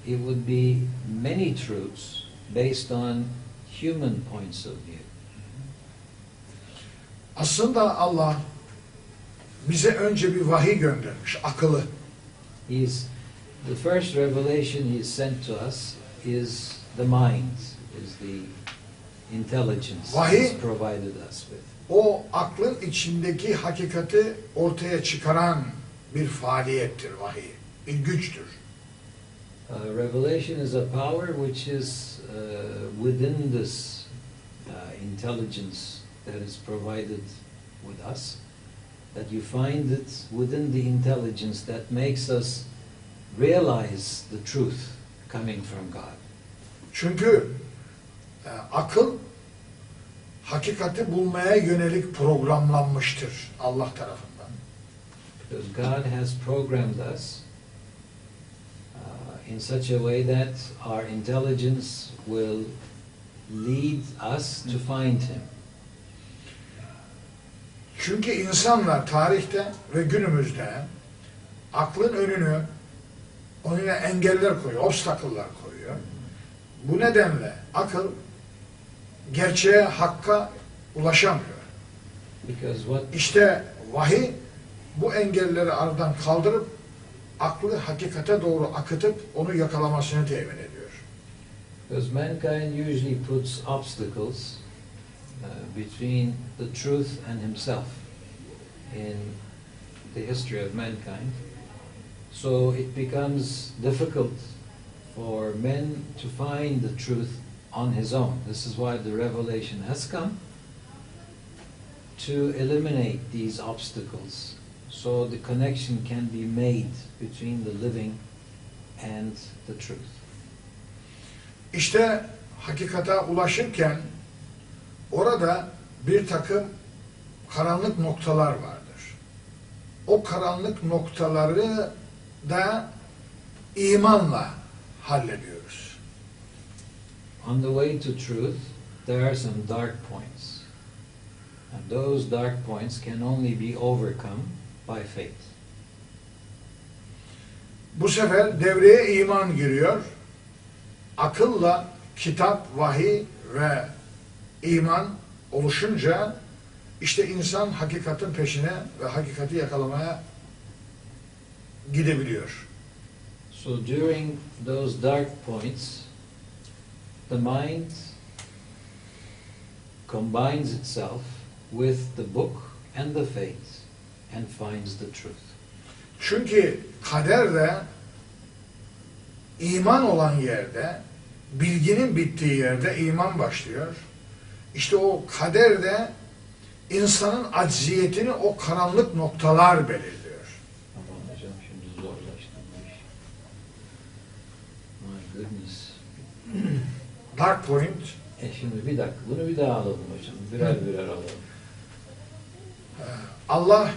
it would be many truths based on human points of view. Aslında Allah bize önce bir vahiy göndermiş, akıllı. The first revelation He sent to us is the mind, is the intelligence Vahiy, He's provided us with. o aklın içindeki hakikati ortaya çıkaran bir faaliyettir vahiy, bir güçtür. Revelation is a power which is within this intelligence that is provided with us, that you find it within the intelligence that makes us realize the truth coming from God. Çünkü akıl hakikati bulmaya yönelik programlanmıştır Allah tarafından. Because God has programmed us in such a way that our intelligence will lead us to find Him. Çünkü insanlar tarihte ve günümüzde aklın önüne engeller koyuyor, obstacle'lar koyuyor. Bu nedenle akıl gerçeğe, hakka ulaşamıyor. İşte vahiy bu engelleri aradan kaldırıp aklı hakikate doğru akıtıp onu yakalamasını temin ediyor. Because mankind usually puts obstacles between the truth and himself in the history of mankind. So it becomes difficult for men to find the truth on his own. This is why the revelation has come, to eliminate these obstacles, so the connection can be made between the living and the truth. İşte hakikata ulaşırken orada bir takım karanlık noktalar vardır. O karanlık noktaları da imanla hallediyoruz. On the way to truth, there are some dark points. And those dark points can only be overcome by faith. Bu sefer devreye iman giriyor. Akılla kitap, vahiy ve iman oluşunca işte insan hakikatin peşine ve hakikati yakalamaya gidebiliyor. So during those dark points, the mind combines itself with the book and the faith and finds the truth. Çünkü kaderde iman olan yerde, bilginin bittiği yerde iman başlıyor. İşte o kaderde insanın acziyetini o karanlık noktalar belirliyor. Aman hocam şimdi zorlaştı bu iş. My goodness. Dark point, Şimdi bir dakika, bunu bir daha alalım hocam. Birer birer alalım. Allah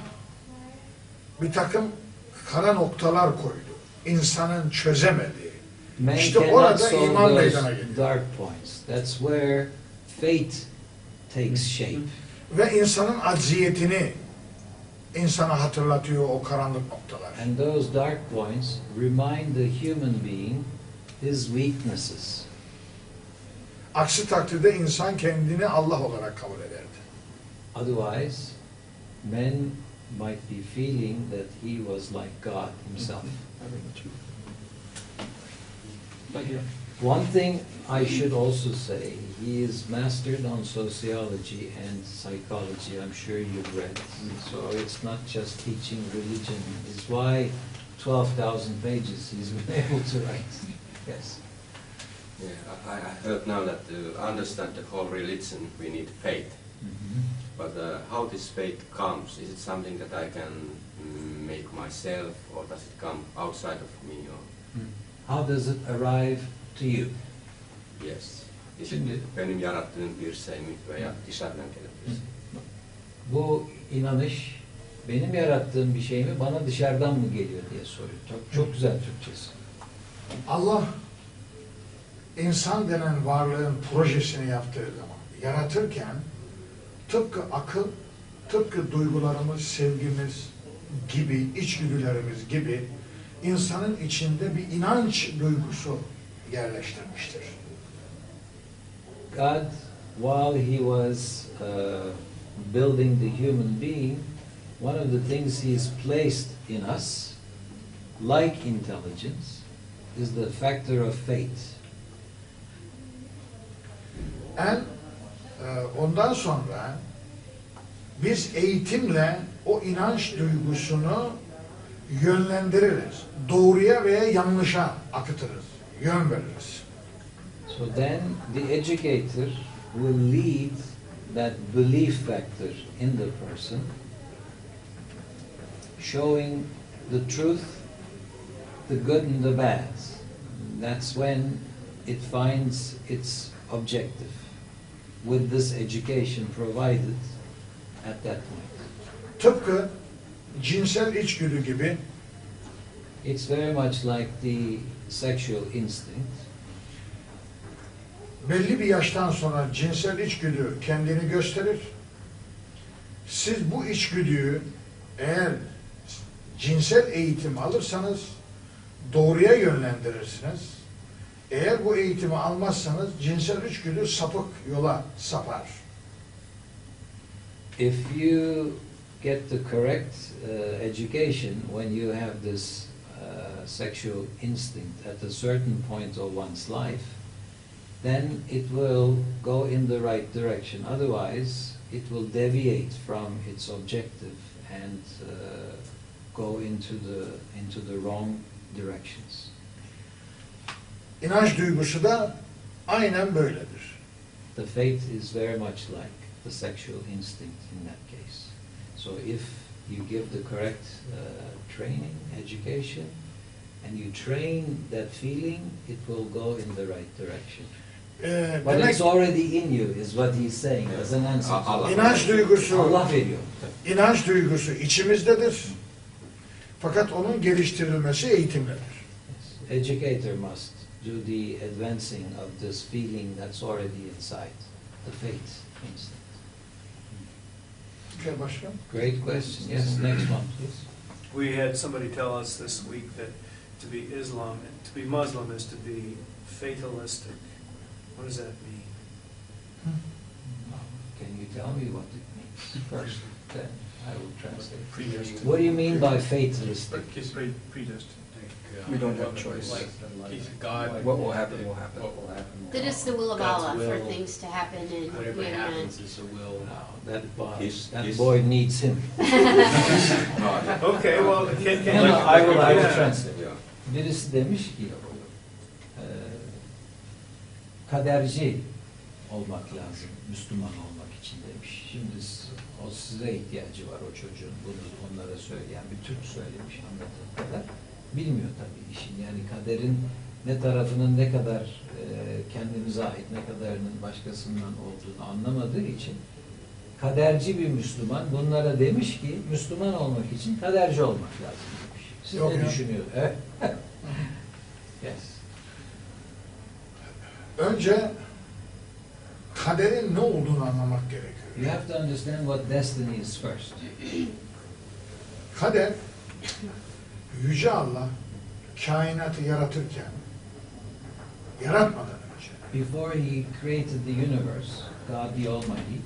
bir takım kara noktalar koydu. İnsanın çözemediği. Man İşte cannot orada solve iman those meydana geliyor. dark points. That's where faith takes shape. Ve insanın acziyetini insana hatırlatıyor o karanlık noktalar. And those dark points remind the human being his weaknesses. Aksi takdirde insan kendini Allah olarak kabul ederdi. Otherwise, men might be feeling that he was like God himself. One thing I should also say, he is mastered on sociology and psychology. I'm sure you've read. So it's not just teaching religion. It's why 12,000 pages he's been able to write. Yes. Yeah, I heard now that to understand the whole religion we need faith. Mm-hmm. But how this faith comes, is it something that I can make myself, or does it come outside of me? Or? How does it arrive to you? Yes. Is it benim yarattığım bir şey mi veya dışarıdan gelen bir şey? Bu inanış benim yarattığım bir şey mi, bana dışarıdan mı geliyor diye soruyor. Çok güzel Türkçesi. Allah insan denen varlığın projesini yaptığı zaman, yaratırken tıpkı akıl, tıpkı duygularımız, sevgimiz gibi, içgüdülerimiz gibi insanın içinde bir inanç duygusu yerleştirmiştir. God, while He was building the human being, one of the things He has placed in us, like intelligence, is the factor of faith. Ondan sonra biz eğitimle o inanç duygusunu yönlendiririz. Doğruya veya yanlışa akıtırız, yön veririz. So then the educator will lead that belief factor in the person, showing the truth, the good and the bad. That's when it finds its objective, with this education provided at that point. Tıpkı cinsel içgüdü gibi It's very much like the sexual instinct. belli bir yaştan sonra cinsel içgüdü kendini gösterir. Siz bu içgüdüyü eğer cinsel eğitim alırsanız doğruya yönlendirirsiniz. Eğer bu eğitimi almazsanız cinsel içgüdü sapık yola sapar. If you get the correct education when you have this sexual instinct at a certain point of one's life, then it will go in the right direction. Otherwise, it will deviate from its objective and go into the wrong directions. İnanç duygusu da aynen böyledir. The faith is very much like the sexual instinct in that case. So if you give the correct training, education, and you train that feeling, it will go in the right direction. But Demek it's already in you, is what he's saying as an answer to Allah. inanç duygusu, Allah veriyor. inanç duygusu içimizdedir. Fakat onun geliştirilmesi eğitimledir. Yes. Educator must do the advancing of this feeling that's already inside, the faith instinct. Okay, başka? Great question. Yes, next one, please. We had somebody tell us this week that to be Muslim is to be fatalistic. What does that mean? Can you tell me what it means first? Then I will translate. Predestined. What do you mean by fatalistic? Predestined. We don't have choice. Like God. What will happen will happen. What will happen? That it's the will of God's Allah for will. things to happen and Whatever we are meant. happens is the will. No, His- that his- boy needs him. Okay, well, can No, no, I will Yeah. translate. Yeah. Birisi demiş ki, kaderci olmak lazım, Müslüman olmak için demiş. Şimdi o size ihtiyacı var o çocuğun, bunu onlara söyleyen bir Türk söylemiş anladığım kadar. Bilmiyor tabii işin, yani kaderin ne tarafının ne kadar kendimize ait, ne kadarının başkasından olduğunu anlamadığı için kaderci bir Müslüman bunlara demiş ki Müslüman olmak için kaderci olmak lazım demiş. Siz Yok ne ya. düşünüyorsunuz? Yes. Önce kaderin ne olduğunu anlamak gerekiyor. You have to understand what destiny is first. Kader, Yüce Allah kainatı yaratırken, yaratmadan önce, Before He created the universe, God the Almighty,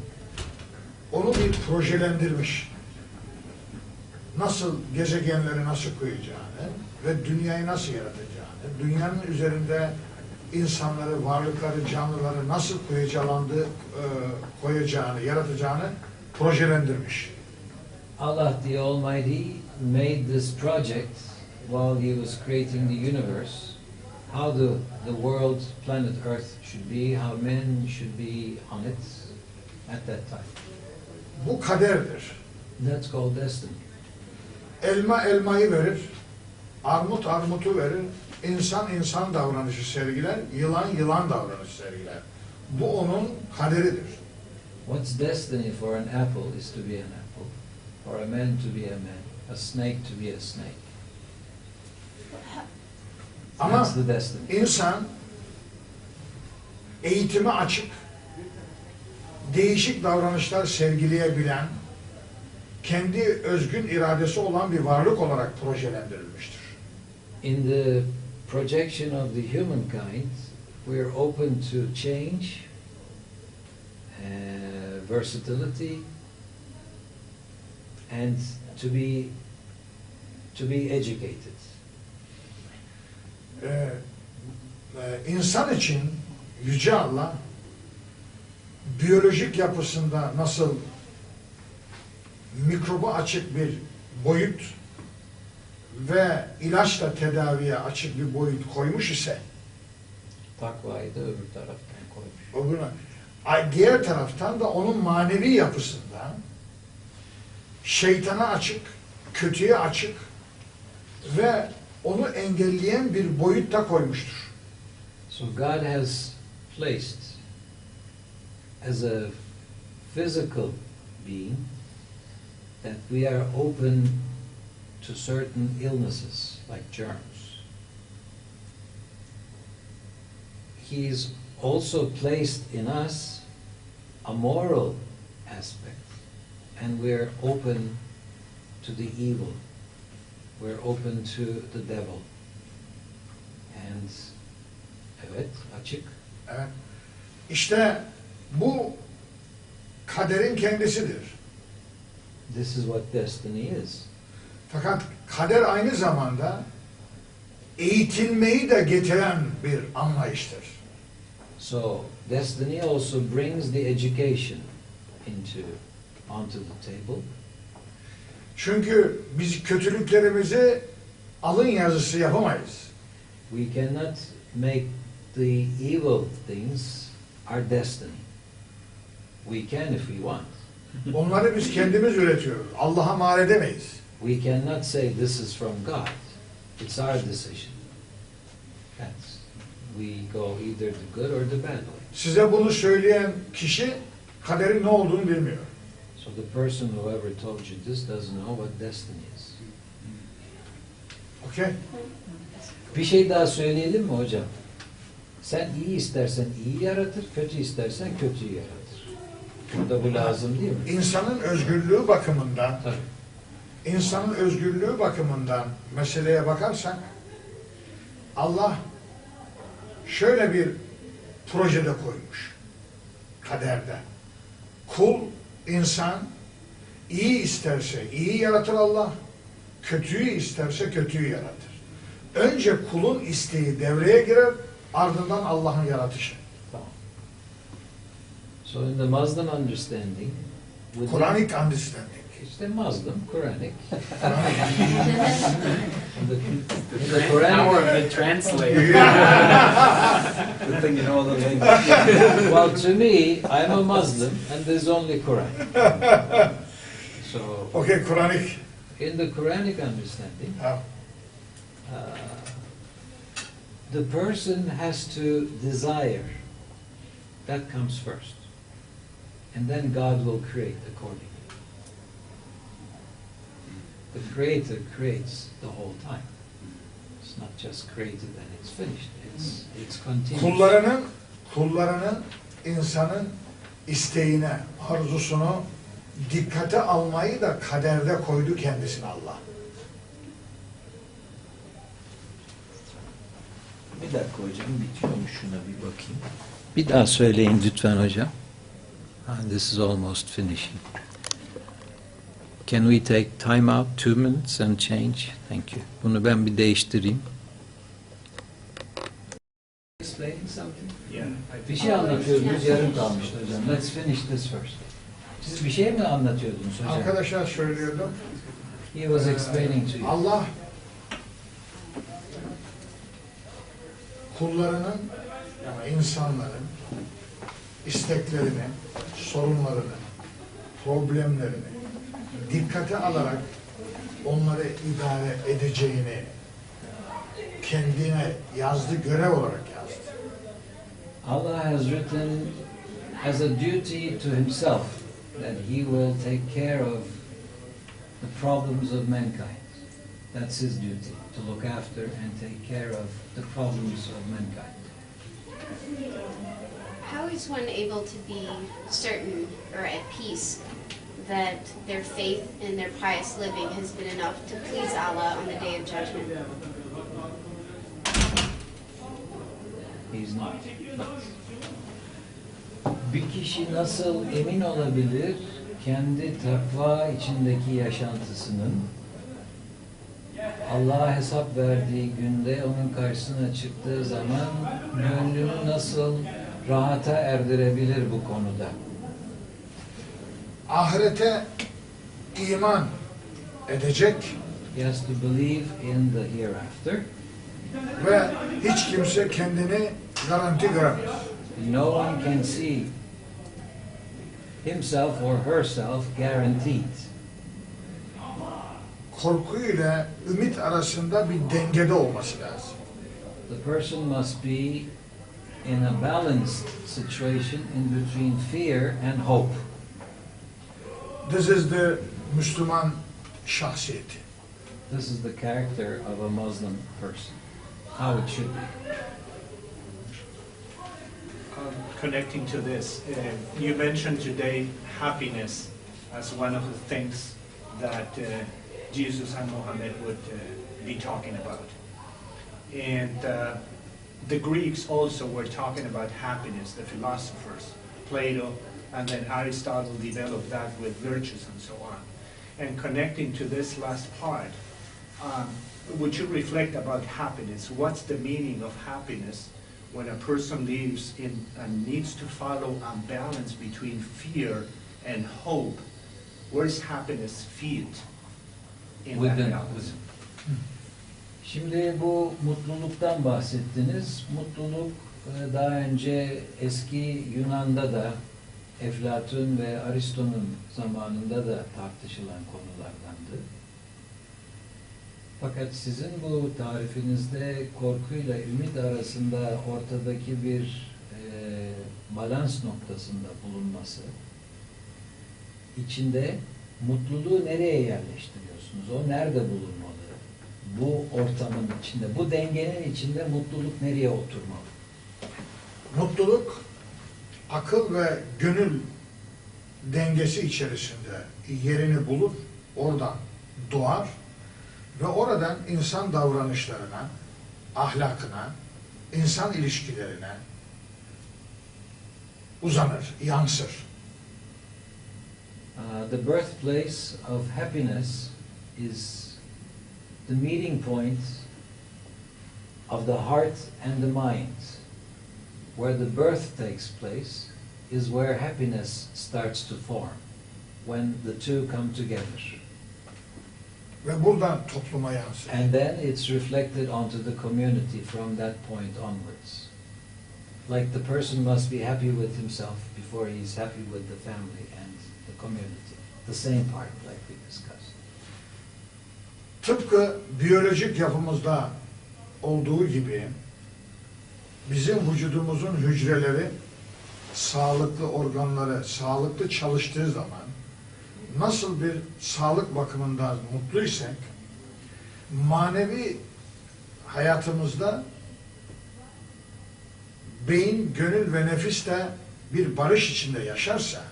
onu bir projelendirmiş. Nasıl gezegenleri nasıl koyacağını ve dünyayı nasıl yaratacağını, dünyanın üzerinde insanları, varlıkları, canlıları nasıl koyacağını, yaratacağını projelendirmiş. Allah the Almighty made this project while He was creating the universe, how the world, planet Earth should be, how men should be on it at that time. Bu kaderdir. That's called destiny. Elma elmayı verir, armut armutu verir, insan insan davranışı sergiler, yılan yılan davranışı sergiler. Bu onun kaderidir. What's destiny for an apple is to be an apple, for a man to be a man, a snake to be a snake. Ama That's the destiny. insan eğitimi açık, değişik davranışlar sergileyebilen, kendi özgün iradesi olan bir varlık olarak projelendirilmiştir. In the projection of the humankind, we are open to change versatility, and to be educated. İnsan için Yüce Allah biyolojik yapısında nasıl mikroba açık bir boyut ve ilaçla tedaviye açık bir boyut koymuş ise Takvayı da öbür taraftan koymuş. diğer taraftan da onun manevi yapısında şeytana açık, kötüye açık ve onu engelleyen bir boyut da koymuştur. So God has placed as a physical being that we are open to certain illnesses like germs. He's also placed in us a moral aspect, and we're open to the evil. We're open to the devil. And evet, açık. Evet. İşte bu kaderin kendisidir. This is what destiny is. Fakat kader aynı zamanda eğitilmeyi de getiren bir anlayıştır. So destiny also brings the education onto the table. Çünkü biz kötülüklerimizi alın yazısı yapamayız. We cannot make the evil things our destiny. We can if we want. Onları biz kendimiz üretiyoruz. Allah'a mal edemeyiz. We cannot say this is from God. It's our decision. We go either the good or the bad way. Size bunu söyleyen kişi kaderin ne olduğunu bilmiyor. So the person who ever told you this doesn't know what destiny is. Okay? Bir şey daha söyleyelim mi hocam? Sen iyi istersen iyi yaratır, kötü istersen kötüyü yaratır. Burada bu lazım değil mi? İnsanın özgürlüğü bakımından, Tabii. insanın özgürlüğü bakımından meseleye bakarsak, Allah şöyle bir projede koymuş, kaderde. Kul, insan iyi isterse iyi yaratır Allah, kötüyü isterse kötüyü yaratır. Önce kulun isteği devreye girer, ardından Allah'ın yaratışı. So in the Muslim understanding, Quranic understanding. işte Muslim, Quranic. in the Power Quranic, of the translator. Good thing you know all the language. well, to me, I'm a Muslim, and there's only Quran. So Okay, Quranic. in the Quranic understanding, Ha, the person has to desire. That comes first. And then God will create accordingly. The Creator creates the whole time. It's not just created and it's finished. It's continuous. kullarının insanın isteğine, arzusunu dikkate almayı da kaderde koydu kendisine Allah. Bir dakika hocam, bitiyor mu? Şuna bir bakayım. Bir daha söyleyin lütfen hocam. This is almost finishing. Can we take time out 2 minutes and change? Thank you. Bunu ben bir değiştireyim. Explaining something? Yeah. Bir şey anlatıyordunuz, yarım kalmıştı hocam. Let's finish this first. Siz bir şey mi anlatıyordunuz hocam? Arkadaşlar söylüyordum. He was explaining to you. Allah kullarının, yani insanların isteklerini, sorunlarını, problemlerini dikkate alarak onları idare edeceğini kendine yazdı, görev olarak yazdı. Allah has written as a duty to himself that he will take care of the problems of mankind. That's his duty, to look after and take care of the problems of mankind. How is one able to be certain or at peace that their faith and their pious living has been enough to please Allah on the day of judgment? He's not. Bir kişi nasıl emin olabilir kendi takva içindeki yaşantısının Allah'a hesap verdiği günde onun karşısına çıktığı zaman gönlünü nasıl rahata erdirebilir bu konuda? Ahirete iman edecek He has to believe in the hereafter. ve hiç kimse kendini garanti göremez. No one can see himself or herself guaranteed. Korku ile ümit arasında bir dengede olması lazım. The person must be in a balanced situation in between fear and hope. This is the Müslüman şahsiyeti. This is the character of a Muslim person, how it should be. Connecting to this, you mentioned today happiness as one of the things that Jesus and Muhammad would be talking about. And the Greeks also were talking about happiness, the philosophers, Plato, and then Aristotle developed that with virtues and so on. And connecting to this last part, would you reflect about happiness? What's the meaning of happiness when a person lives in and needs to follow a balance between fear and hope? Where is happiness fit in that Within. balance? Şimdi bu mutluluktan bahsettiniz. Mutluluk daha önce eski Yunan'da da Eflatun ve Aristo'nun zamanında da tartışılan konulardandı. Fakat sizin bu tarifinizde korkuyla ümit arasında ortadaki bir balans noktasında bulunması, içinde mutluluğu nereye yerleştiriyorsunuz? O nerede bulunmalı? Bu ortamın içinde, bu dengenin içinde mutluluk nereye oturmalı? Mutluluk, akıl ve gönül dengesi içerisinde yerini bulur, oradan doğar ve oradan insan davranışlarına, ahlakına, insan ilişkilerine uzanır, yansır. The birthplace of happiness is the meeting point of the heart and the mind. Where the birth takes place is where happiness starts to form, when the two come together. Ve buradan topluma yansır. And then it's reflected onto the community from that point onwards. Like the person must be happy with himself before he's happy with the family and the community. The same part, like we discussed. Tıpkı biyolojik yapımızda olduğu gibi bizim vücudumuzun hücreleri, sağlıklı organları, sağlıklı çalıştığı zaman nasıl bir sağlık bakımından mutluysak, manevi hayatımızda beyin, gönül ve nefis de bir barış içinde yaşarsa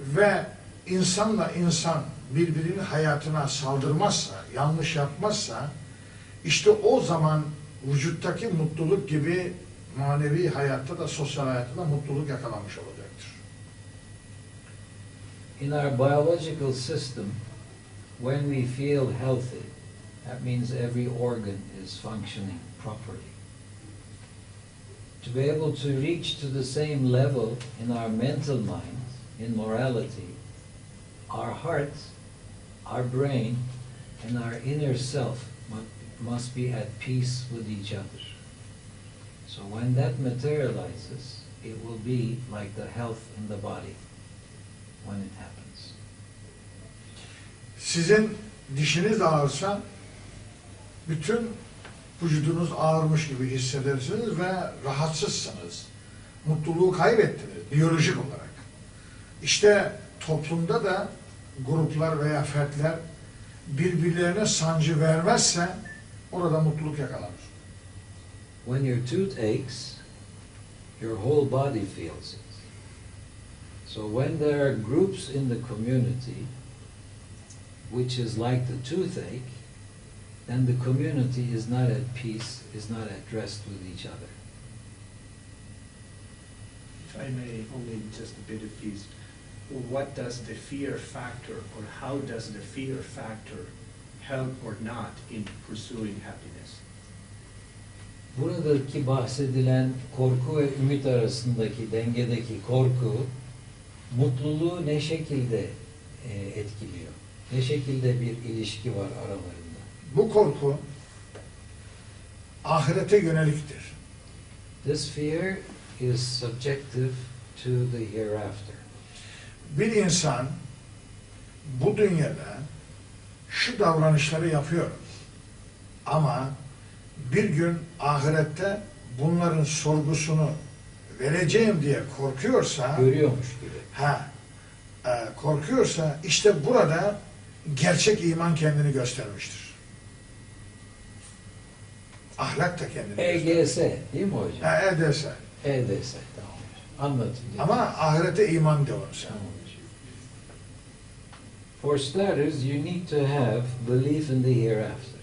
ve insanla insan birbirinin hayatına saldırmazsa, yanlış yapmazsa, işte o zaman vücuttaki mutluluk gibi manevi hayatta da sosyal hayatta da mutluluk yakalamış olacaktır. In our biological system, when we feel healthy, that means every organ is functioning properly. To be able to reach to the same level in our mental mind, in morality, our heart, our brain, and our inner self must be at peace with each other. So when that materializes, it will be like the health in the body when it happens. Sizin dişiniz ağrırsa bütün vücudunuz ağırmış gibi hissedersiniz ve rahatsızsınız. Mutluluğu kaybettiniz biyolojik olarak. İşte toplumda da gruplar veya fertler birbirlerine sancı vermezse orada mutluluk yakalanır. When your tooth aches, your whole body feels it. So when there are groups in the community which is like the toothache, then the community is not at peace, is not at rest with each other. If I may, only just a bit of peace. What does the fear factor, or how does the fear factor help or not in pursuing happiness? Buradaki bahsedilen korku ve ümit arasındaki dengedeki korku mutluluğu ne şekilde etkiliyor? Ne şekilde bir ilişki var aralarında? Bu korku ahirete yöneliktir. This fear is subjective to the hereafter. Bir insan bu dünyada şu davranışları yapıyor ama bir gün ahirette bunların sorgusunu vereceğim diye korkuyorsa, Görüyormuş gibi. Korkuyorsa işte burada gerçek iman kendini göstermiştir. Ahlak da kendini gösterir. EGS değil mi hocam? EDS. EDS tamam. Anlatın. Ama ahirete iman de olsa. Tamam. For starters, you need to have belief in the hereafter.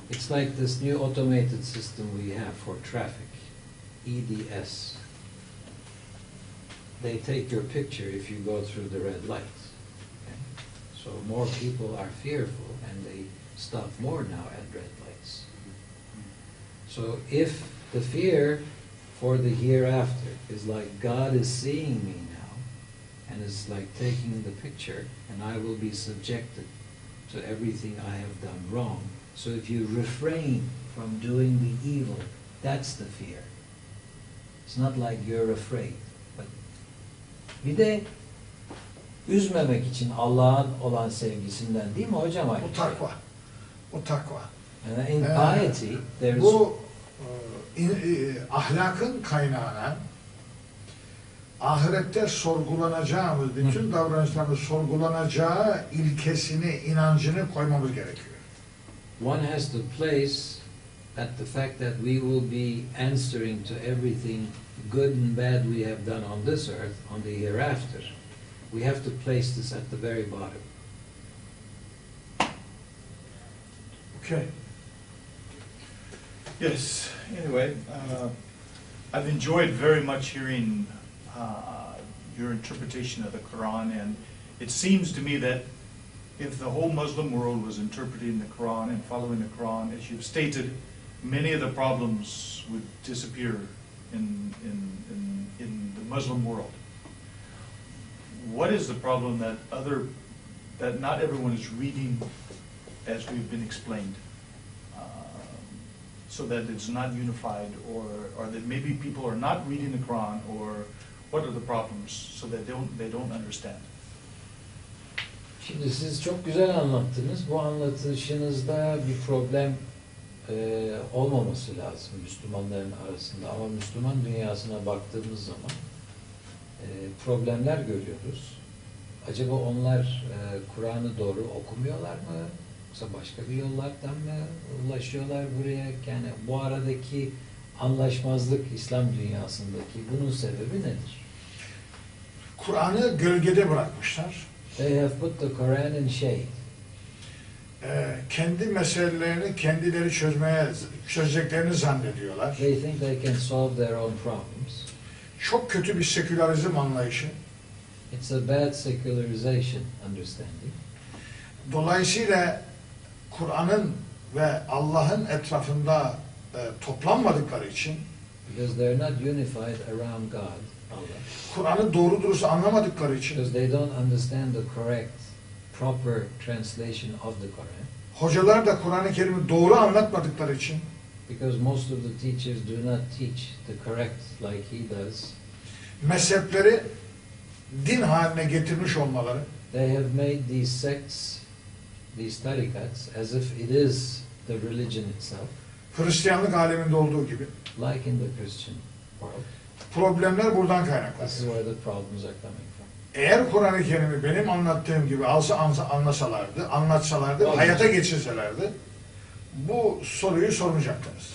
It's like this new automated system we have for traffic, EDS. They take your picture if you go through the red lights. Okay? So more people are fearful and they stop more now at red lights. So if the fear for the hereafter is like God is seeing me now, and it's like taking the picture, and I will be subjected to everything I have done wrong. So if you refrain from doing the evil, that's the fear. It's not like you're afraid. But bir de üzmemek için Allah'ın olan sevgisinden değil mi hocam? Bu takva. Bu takva. And in piety, there's... Bu ahlakın kaynağına ahirette sorgulanacağımız, bütün davranışlarımız sorgulanacağı ilkesini, inancını koymamız gerekiyor. One has to place at the fact that we will be answering to everything good and bad we have done on this earth, on the hereafter. We have to place this at the very bottom. Okay. Yes, anyway, I've enjoyed very much hearing your interpretation of the Quran, and it seems to me that if the whole Muslim world was interpreting the Quran and following the Quran, as you've stated, many of the problems would disappear in the Muslim world. What is the problem that not everyone is reading as we've been explained, so that it's not unified, or that maybe people are not reading the Quran, or what are the problems so that they don't understand? Şimdi siz çok güzel anlattınız. Bu anlatışınızda bir problem olmaması lazım Müslümanların arasında. Ama Müslüman dünyasına baktığımız zaman problemler görüyoruz. Acaba onlar Kur'an'ı doğru okumuyorlar mı? Yoksa başka bir yollardan mı ulaşıyorlar buraya? Yani bu aradaki anlaşmazlık İslam dünyasındaki bunun sebebi nedir? Kur'an'ı gölgede bırakmışlar. They have put the Quran in shade. Kendi meselelerini kendileri çözeceklerini zannediyorlar. They think they can solve their own problems. Çok kötü bir sekülerizm anlayışı. It's a bad secularization understanding. Dolayısıyla Kur'an'ın ve Allah'ın etrafında toplanmadıkları için, Because they're not unified around God, Allah. Kur'an'ı doğru dürüst anlamadıkları için, Because they don't understand the correct, proper translation of the Quran. hocalar da Kur'an-ı Kerim'i doğru anlatmadıkları için, Because most of the teachers do not teach the correct like he does. mezhepleri din haline getirmiş olmaları, They have made these sects, these tarikats, as if it is the religion itself, Hristiyanlık aleminde olduğu gibi, like in the Christian world. problemler buradan This is kaynaklanıyor. where the problems are coming from. Eğer Kur'an-ı Kerim'i benim anlattığım gibi anlatsalardı, hayata geçirselerdi, bu soruyu sormayacaktınız.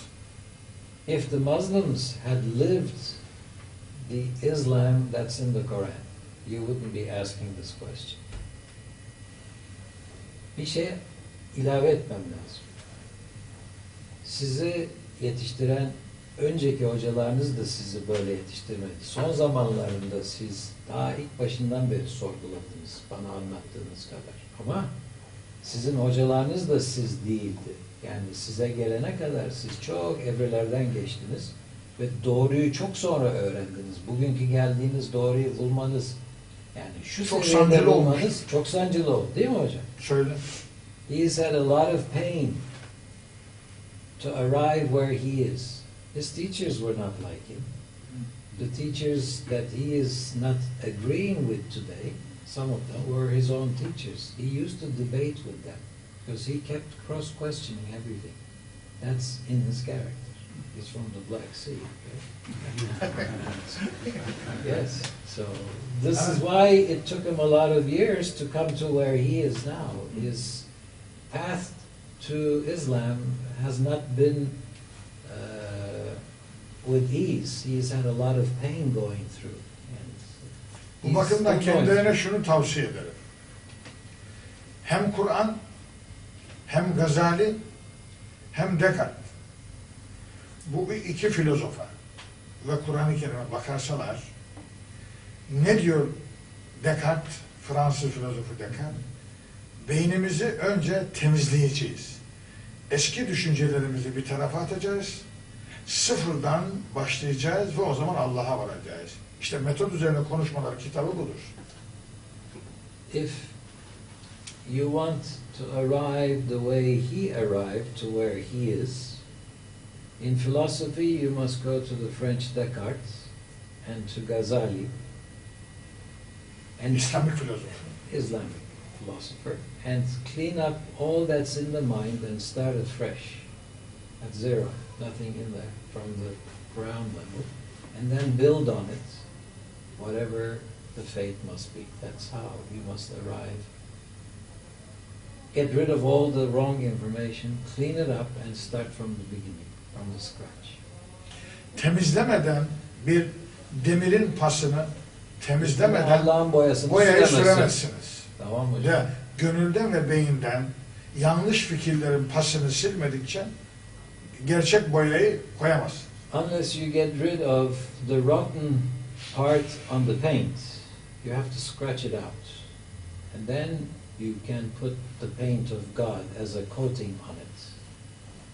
If the Muslims had lived the Islam that's in the Quran, you wouldn't be asking this question. Bir şey ilave etmem lazım. Sizi yetiştiren önceki hocalarınız da sizi böyle yetiştirmedi. Son zamanlarında siz daha ilk başından beri sorguladınız bana anlattığınız kadar. Ama sizin hocalarınız da siz değildi. Yani size gelene kadar siz çok evrelerden geçtiniz ve doğruyu çok sonra öğrendiniz. Bugünkü geldiğiniz doğruyu bulmanız, yani şu Çok seviyede sancılı olmuş. bulmanız çok sancılı oldu, değil mi hocam? Söyle. He's had a lot of pain to arrive where he is. His teachers were not like him. The teachers that he is not agreeing with today, some of them were his own teachers. He used to debate with them because he kept cross-questioning everything. That's in his character. He's from the Black Sea. Okay? Yes. So this is why it took him a lot of years to come to where he is now. His path to Islam has not been with ease. He's had a lot of pain going through. And Bu he's bakımdan still going kendilerine through. şunu tavsiye ederim. Hem Kur'an, hem Gazali, hem Descartes. Bu iki filozofa ve Kur'an-ı Kerim'e bakarsalar, ne diyor Descartes, Fransız filozofu Descartes? Beynimizi önce temizleyeceğiz. Eski düşüncelerimizi bir tarafa atacağız. Sıfırdan başlayacağız ve o zaman Allah'a varacağız. İşte metot üzerine konuşmalar kitabı budur. If you want to arrive the way he arrived to where he is, in philosophy you must go to the French Descartes and to Ghazali, and İslamik filozof. Islamic philosopher, and clean up all that's in the mind and start afresh at zero, nothing in there from the ground level, and then build on it, whatever the fate must be. That's how you must arrive. Get rid of all the wrong information, clean it up, and start from the beginning, from the scratch. Temizlemeden bir demirin pasını temizlemeden Allah'ın boyasını boyayı süremezsin. süremezsiniz. Tamam hocam. Ve gönülden ve beyinden yanlış fikirlerin pasını silmedikçe gerçek boyayı koyamazsın. Unless you get rid of the rotten part on the paint, you have to scratch it out. And then you can put the paint of God as a coating on it.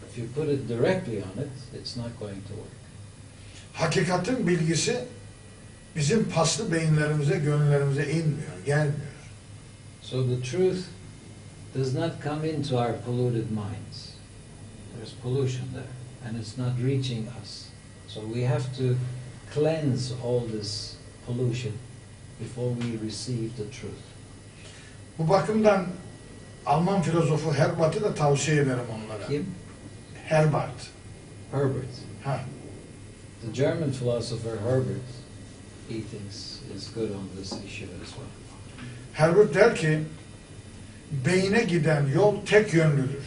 If you put it directly on it, it's not going to work. Hakikatin bilgisi bizim paslı beyinlerimize, gönüllerimize inmiyor, gelmiyor. So the truth does not come into our polluted minds. There's pollution there, and it's not reaching us. So we have to cleanse all this pollution before we receive the truth. Bu bakımdan Alman filozofu Herbart'ı da tavsiye ederim onlara. Kim? Herbart. Herbert. Ha. The German philosopher Herbert, he thinks is good on this issue as well. Herbert der ki, beyne giden yol tek yönlüdür.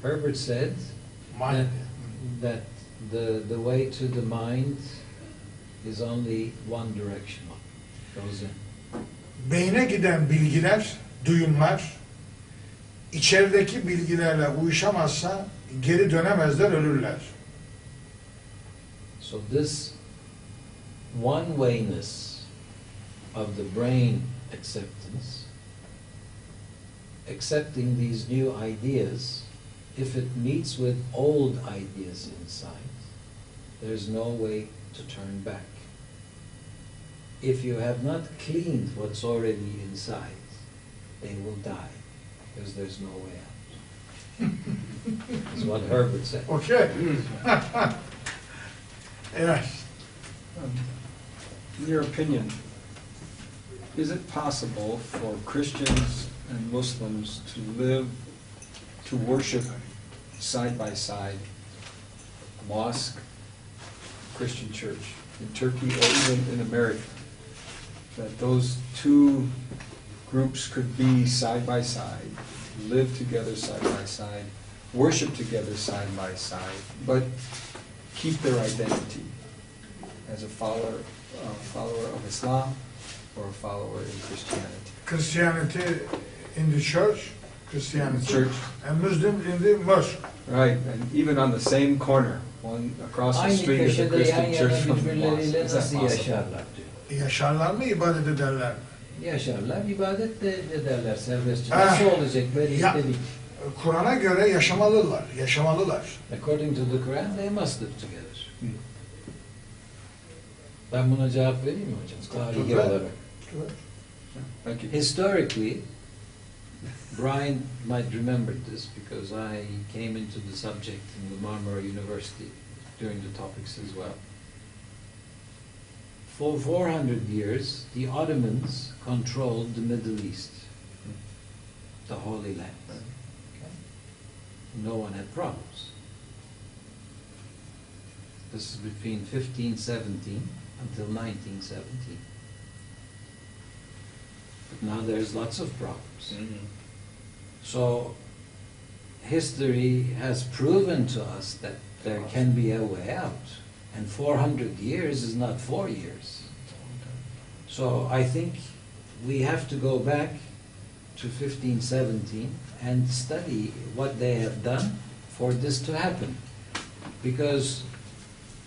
Herbert said Mind. that the way to the mind is only one directional, goes in. Beyne giden bilgiler, duyumlar, içerideki bilgilerle uyuşamazsa geri dönemezler, ölürler. So this one-wayness of the brain acceptance, accepting these new ideas, if it meets with old ideas inside, there's no way to turn back. If you have not cleaned what's already inside, they will die, because there's no way out. That's what Herbert said. Okay. Evet. In your opinion, is it possible for Christians and Muslims to live, to worship side by side, mosque, Christian church, in Turkey or even in America? That those two groups could be side by side, live together side by side, worship together side by side, but keep their identity as a follower of Islam or a follower in Christianity. Christianity in the church Christianity, Church. and Muslim in the mosque. Right, and even on the same corner, one across the Aynı street is a köşede yan Christian church yana from the mosque. birbirleriyle Is that nasıl possible? yaşarlar diyor. Yaşarlar mı, ibadet ederler mi? Yaşarlar, ibadet de ederler serbestçe. Ah, Nasıl olacak böyle ya- istedik? Kur'an'a göre yaşamalılar. According to the Quran, they must live together. Ben buna cevap vereyim mi hocam? Tarihi Tabii. olarak. Thank you. Historically, Brian might remember this because I came into the subject in the Marmara University during the topics as well. For 400 years, the Ottomans controlled the Middle East, the Holy Land. Okay? No one had problems. This is between 1517 until 1917. But now there's lots of problems. So history has proven to us that there can be a way out. And 400 years is not 4 years. So I think we have to go back to 1517 and study what they have done for this to happen. Because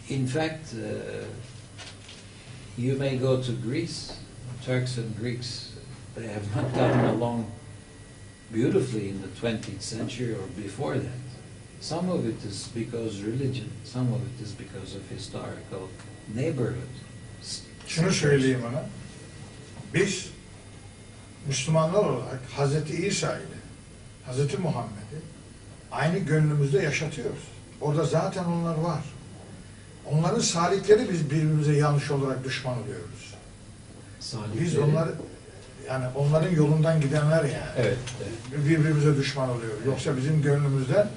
in fact, you may go to Greece, Turks and Greeks, they have not gotten along beautifully in the 20th century or before that. Some of it is because religion, some of it is because of historical neighborhood. Şunu söyleyeyim ona. Biz Müslümanlar olarak Hazreti İsa ile Hazreti Muhammed'i aynı gönlümüzde yaşatıyoruz. Orada zaten onlar var. Onların salihleri biz birbirimize yanlış olarak düşman oluyoruz. Biz onları, yani onların yolundan gidenler yani. Evet. Birbirimize düşman oluyoruz. Yoksa bizim gönlümüzde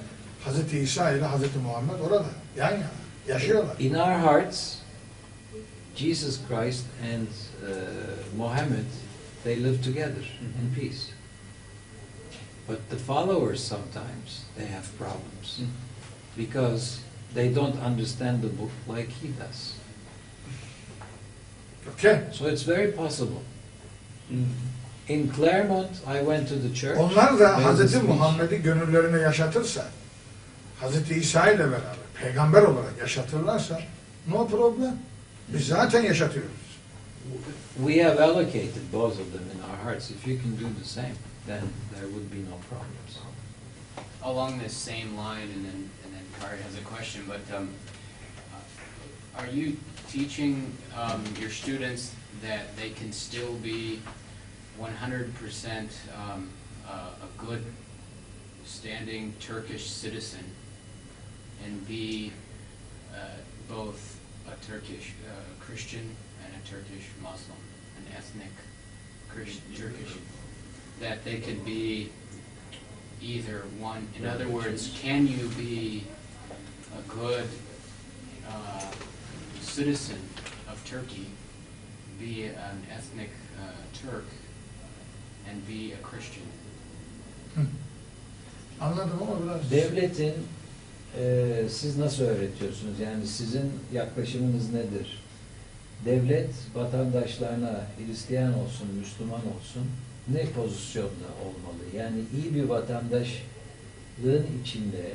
Hazreti İsa ile Hazreti Muhammed orada. Yan yana. Yaşıyorlar. In our hearts, Jesus Christ and Mohammed, they live together in peace. But the followers sometimes, they have problems. Because they don't understand the book like he does. Okay. So it's very possible. In Claremont, I went to the church. Onlar da made a Hazreti speech. Muhammed'i gönüllerine yaşatırsa, Hazreti İsa ile beraber peygamber olarak yaşatırlarsa no problem. Biz zaten yaşatıyoruz. We have allocated both of them in our hearts. If you can do the same, then there would be no problems. Along this same line, and then Kari has a question, but are you teaching your students that they can still be 100% a good standing Turkish citizen and be both a Turkish Christian and a Turkish Muslim, an ethnic Turkish, that they could be either one? In other words, can you be a good citizen of Turkey, be an ethnic Turk, and be a Christian? Anladım ama biraz... Devletin siz nasıl öğretiyorsunuz? Yani sizin yaklaşımınız nedir? Devlet vatandaşlarına Hristiyan olsun, Müslüman olsun ne pozisyonda olmalı? Yani iyi bir vatandaşlığın içinde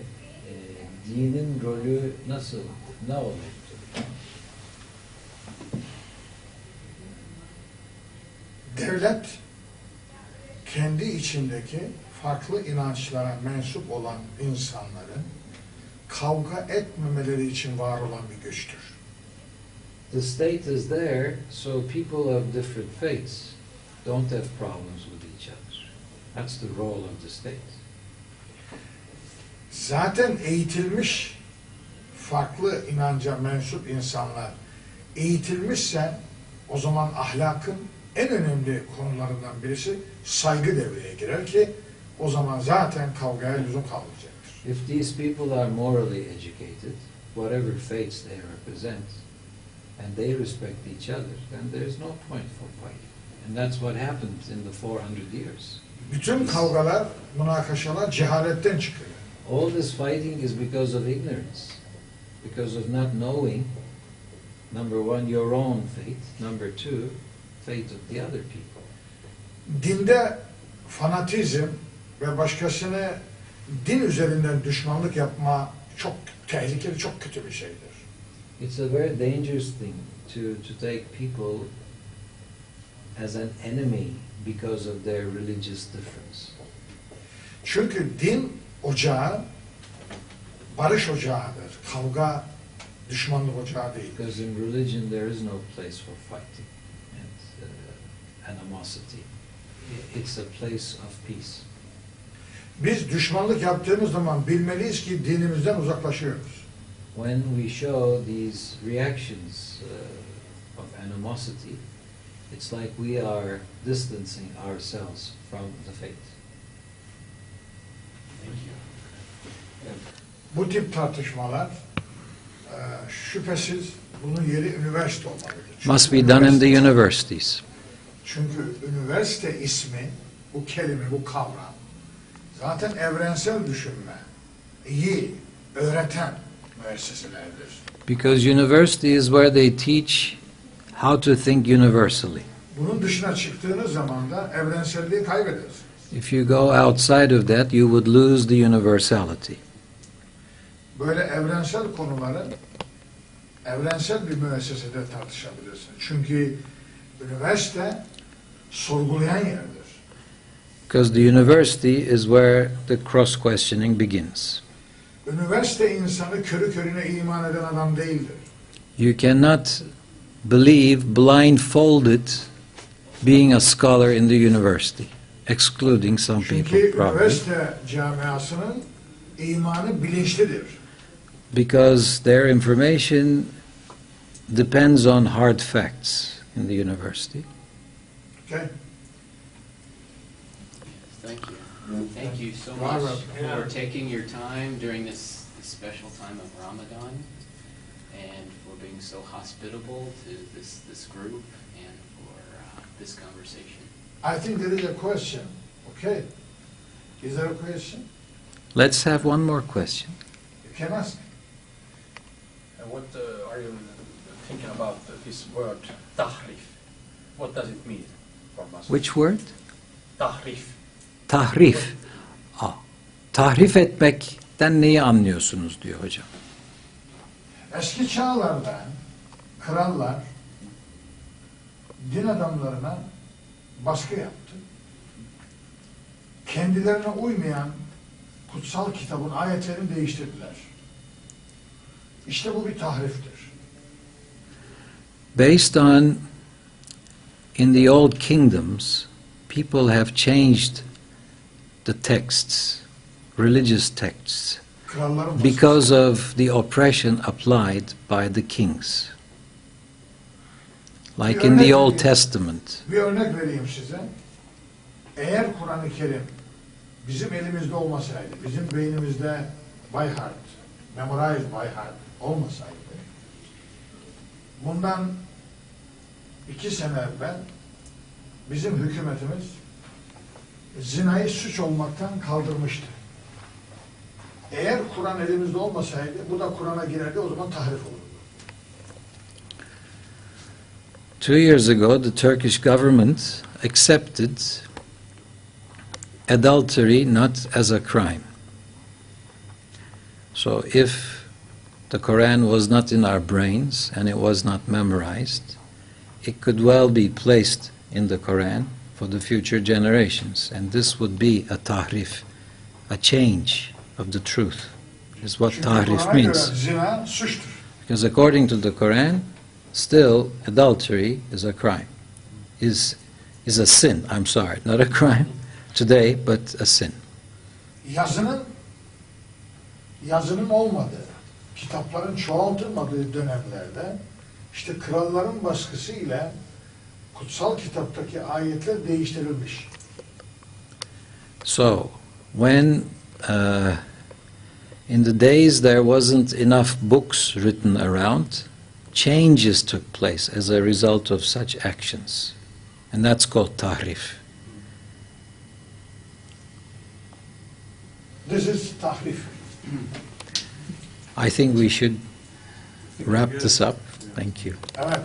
dinin rolü nasıl, ne olmalıdır? Devlet kendi içindeki farklı inançlara mensup olan insanların kavga etmemeleri için var olan bir güçtür. The state is there so people of different faiths don't have problems with each other. That's the role of the state. Zaten eğitilmiş farklı inanca mensup insanlar eğitilmişse o zaman ahlakın en önemli konularından birisi saygı devreye girer ki o zaman zaten kavgaya lüzum kalmayacaktır. If these people are morally educated, whatever faiths they represent, and they respect each other, then there's no point for fighting. And that's what happened in the 400 years. Bütün kavgalar, münakaşalar cehaletten çıkıyor. All this fighting is because of ignorance, because of not knowing, number one, your own faith, number two, faith of the other people. Dinde fanatizm ve başkasını din üzerinden düşmanlık yapma çok tehlikeli, çok kötü bir şeydir. It's a very dangerous thing to take people as an enemy because of their religious difference. Çünkü din ocağı barış ocağıdır. Kavga, düşmanlık ocağı değil. Because in religion there is no place for fighting and animosity. It's a place of peace. Biz düşmanlık yaptığımız zaman bilmeliyiz ki dinimizden uzaklaşıyoruz. When we show these reactions of animosity, it's like we are distancing ourselves from the faith. Thank you. Bu tip tartışmalar şüphesiz bunun yeri üniversite olmalıdır. Çünkü Must be done in the universities. Çünkü üniversite ismi, bu kelime, bu kavram zaten evrensel düşünme, iyi öğreten müesseselerdir. Because university is where they teach how to think universally. Bunun dışına çıktığınız zaman da evrenselliği kaybedersiniz. If you go outside of that, you would lose the universality. Böyle evrensel konuları evrensel bir müessesede tartışabilirsiniz. Çünkü üniversite sorgulayan yerdir. Because the university is where the cross-questioning begins. Üniversite insanı körü körüne iman eden adam değildir. You cannot believe blindfolded being a scholar in the university, excluding some Çünkü people probably. üniversite camiasının imanı bilinçlidir. Because their information depends on hard facts in the university. Okay? Thank you. Thank you so Wow. much Yeah. for taking your time during this special time of Ramadan and for being so hospitable to this group and for this conversation. I think there is a question. Okay? Is there a question? Let's have one more question. You can ask. What are you thinking about this word tahrif? What does it mean for Muslims? Which word? Tahrif. Tahrif. Tahrif etmekten neyi anlıyorsunuz diyor hocam. Eski çağlarda krallar din adamlarına baskı yaptı. Kendilerine uymayan kutsal kitabın ayetlerini değiştirdiler. İşte bu bir tahriftir. Based on in the old kingdoms, people have changed the texts, religious texts, Kralların baskısı. because of the oppression applied by the kings. Like in the Old Testament. Bir örnek vereyim size. Eğer Kur'an-ı Kerim bizim elimizde olmasaydı, bizim beynimizde by heart, memorize by heart olmasaydı, bundan 2 sene evvel bizim hükümetimiz zinayı suç olmaktan kaldırmıştı. Eğer Kur'an elimizde olmasaydı, bu da Kur'an'a girerdi, o zaman tahrif olurdu. 2 years ago, the Turkish government accepted adultery not as a crime. So if the Quran was not in our brains and it was not memorized, it could well be placed in the Quran for the future generations. And this would be a tahrif, a change of the truth, is what Çünkü tahrif Kur'an'a göre means. zina suçtur. Because according to the Quran, still adultery is a crime, is a sin. I'm sorry, not a crime today, but a sin. Yazının olmadığı, kitapların çoğaltılmadığı dönemlerde işte kralların baskısıyla kutsal kitaptaki ayetler değiştirilmiş. So, when in the days there wasn't enough books written around, changes took place as a result of such actions. And that's called tahrif. This is tahrif. I think we should wrap this up. Thank you. Evet.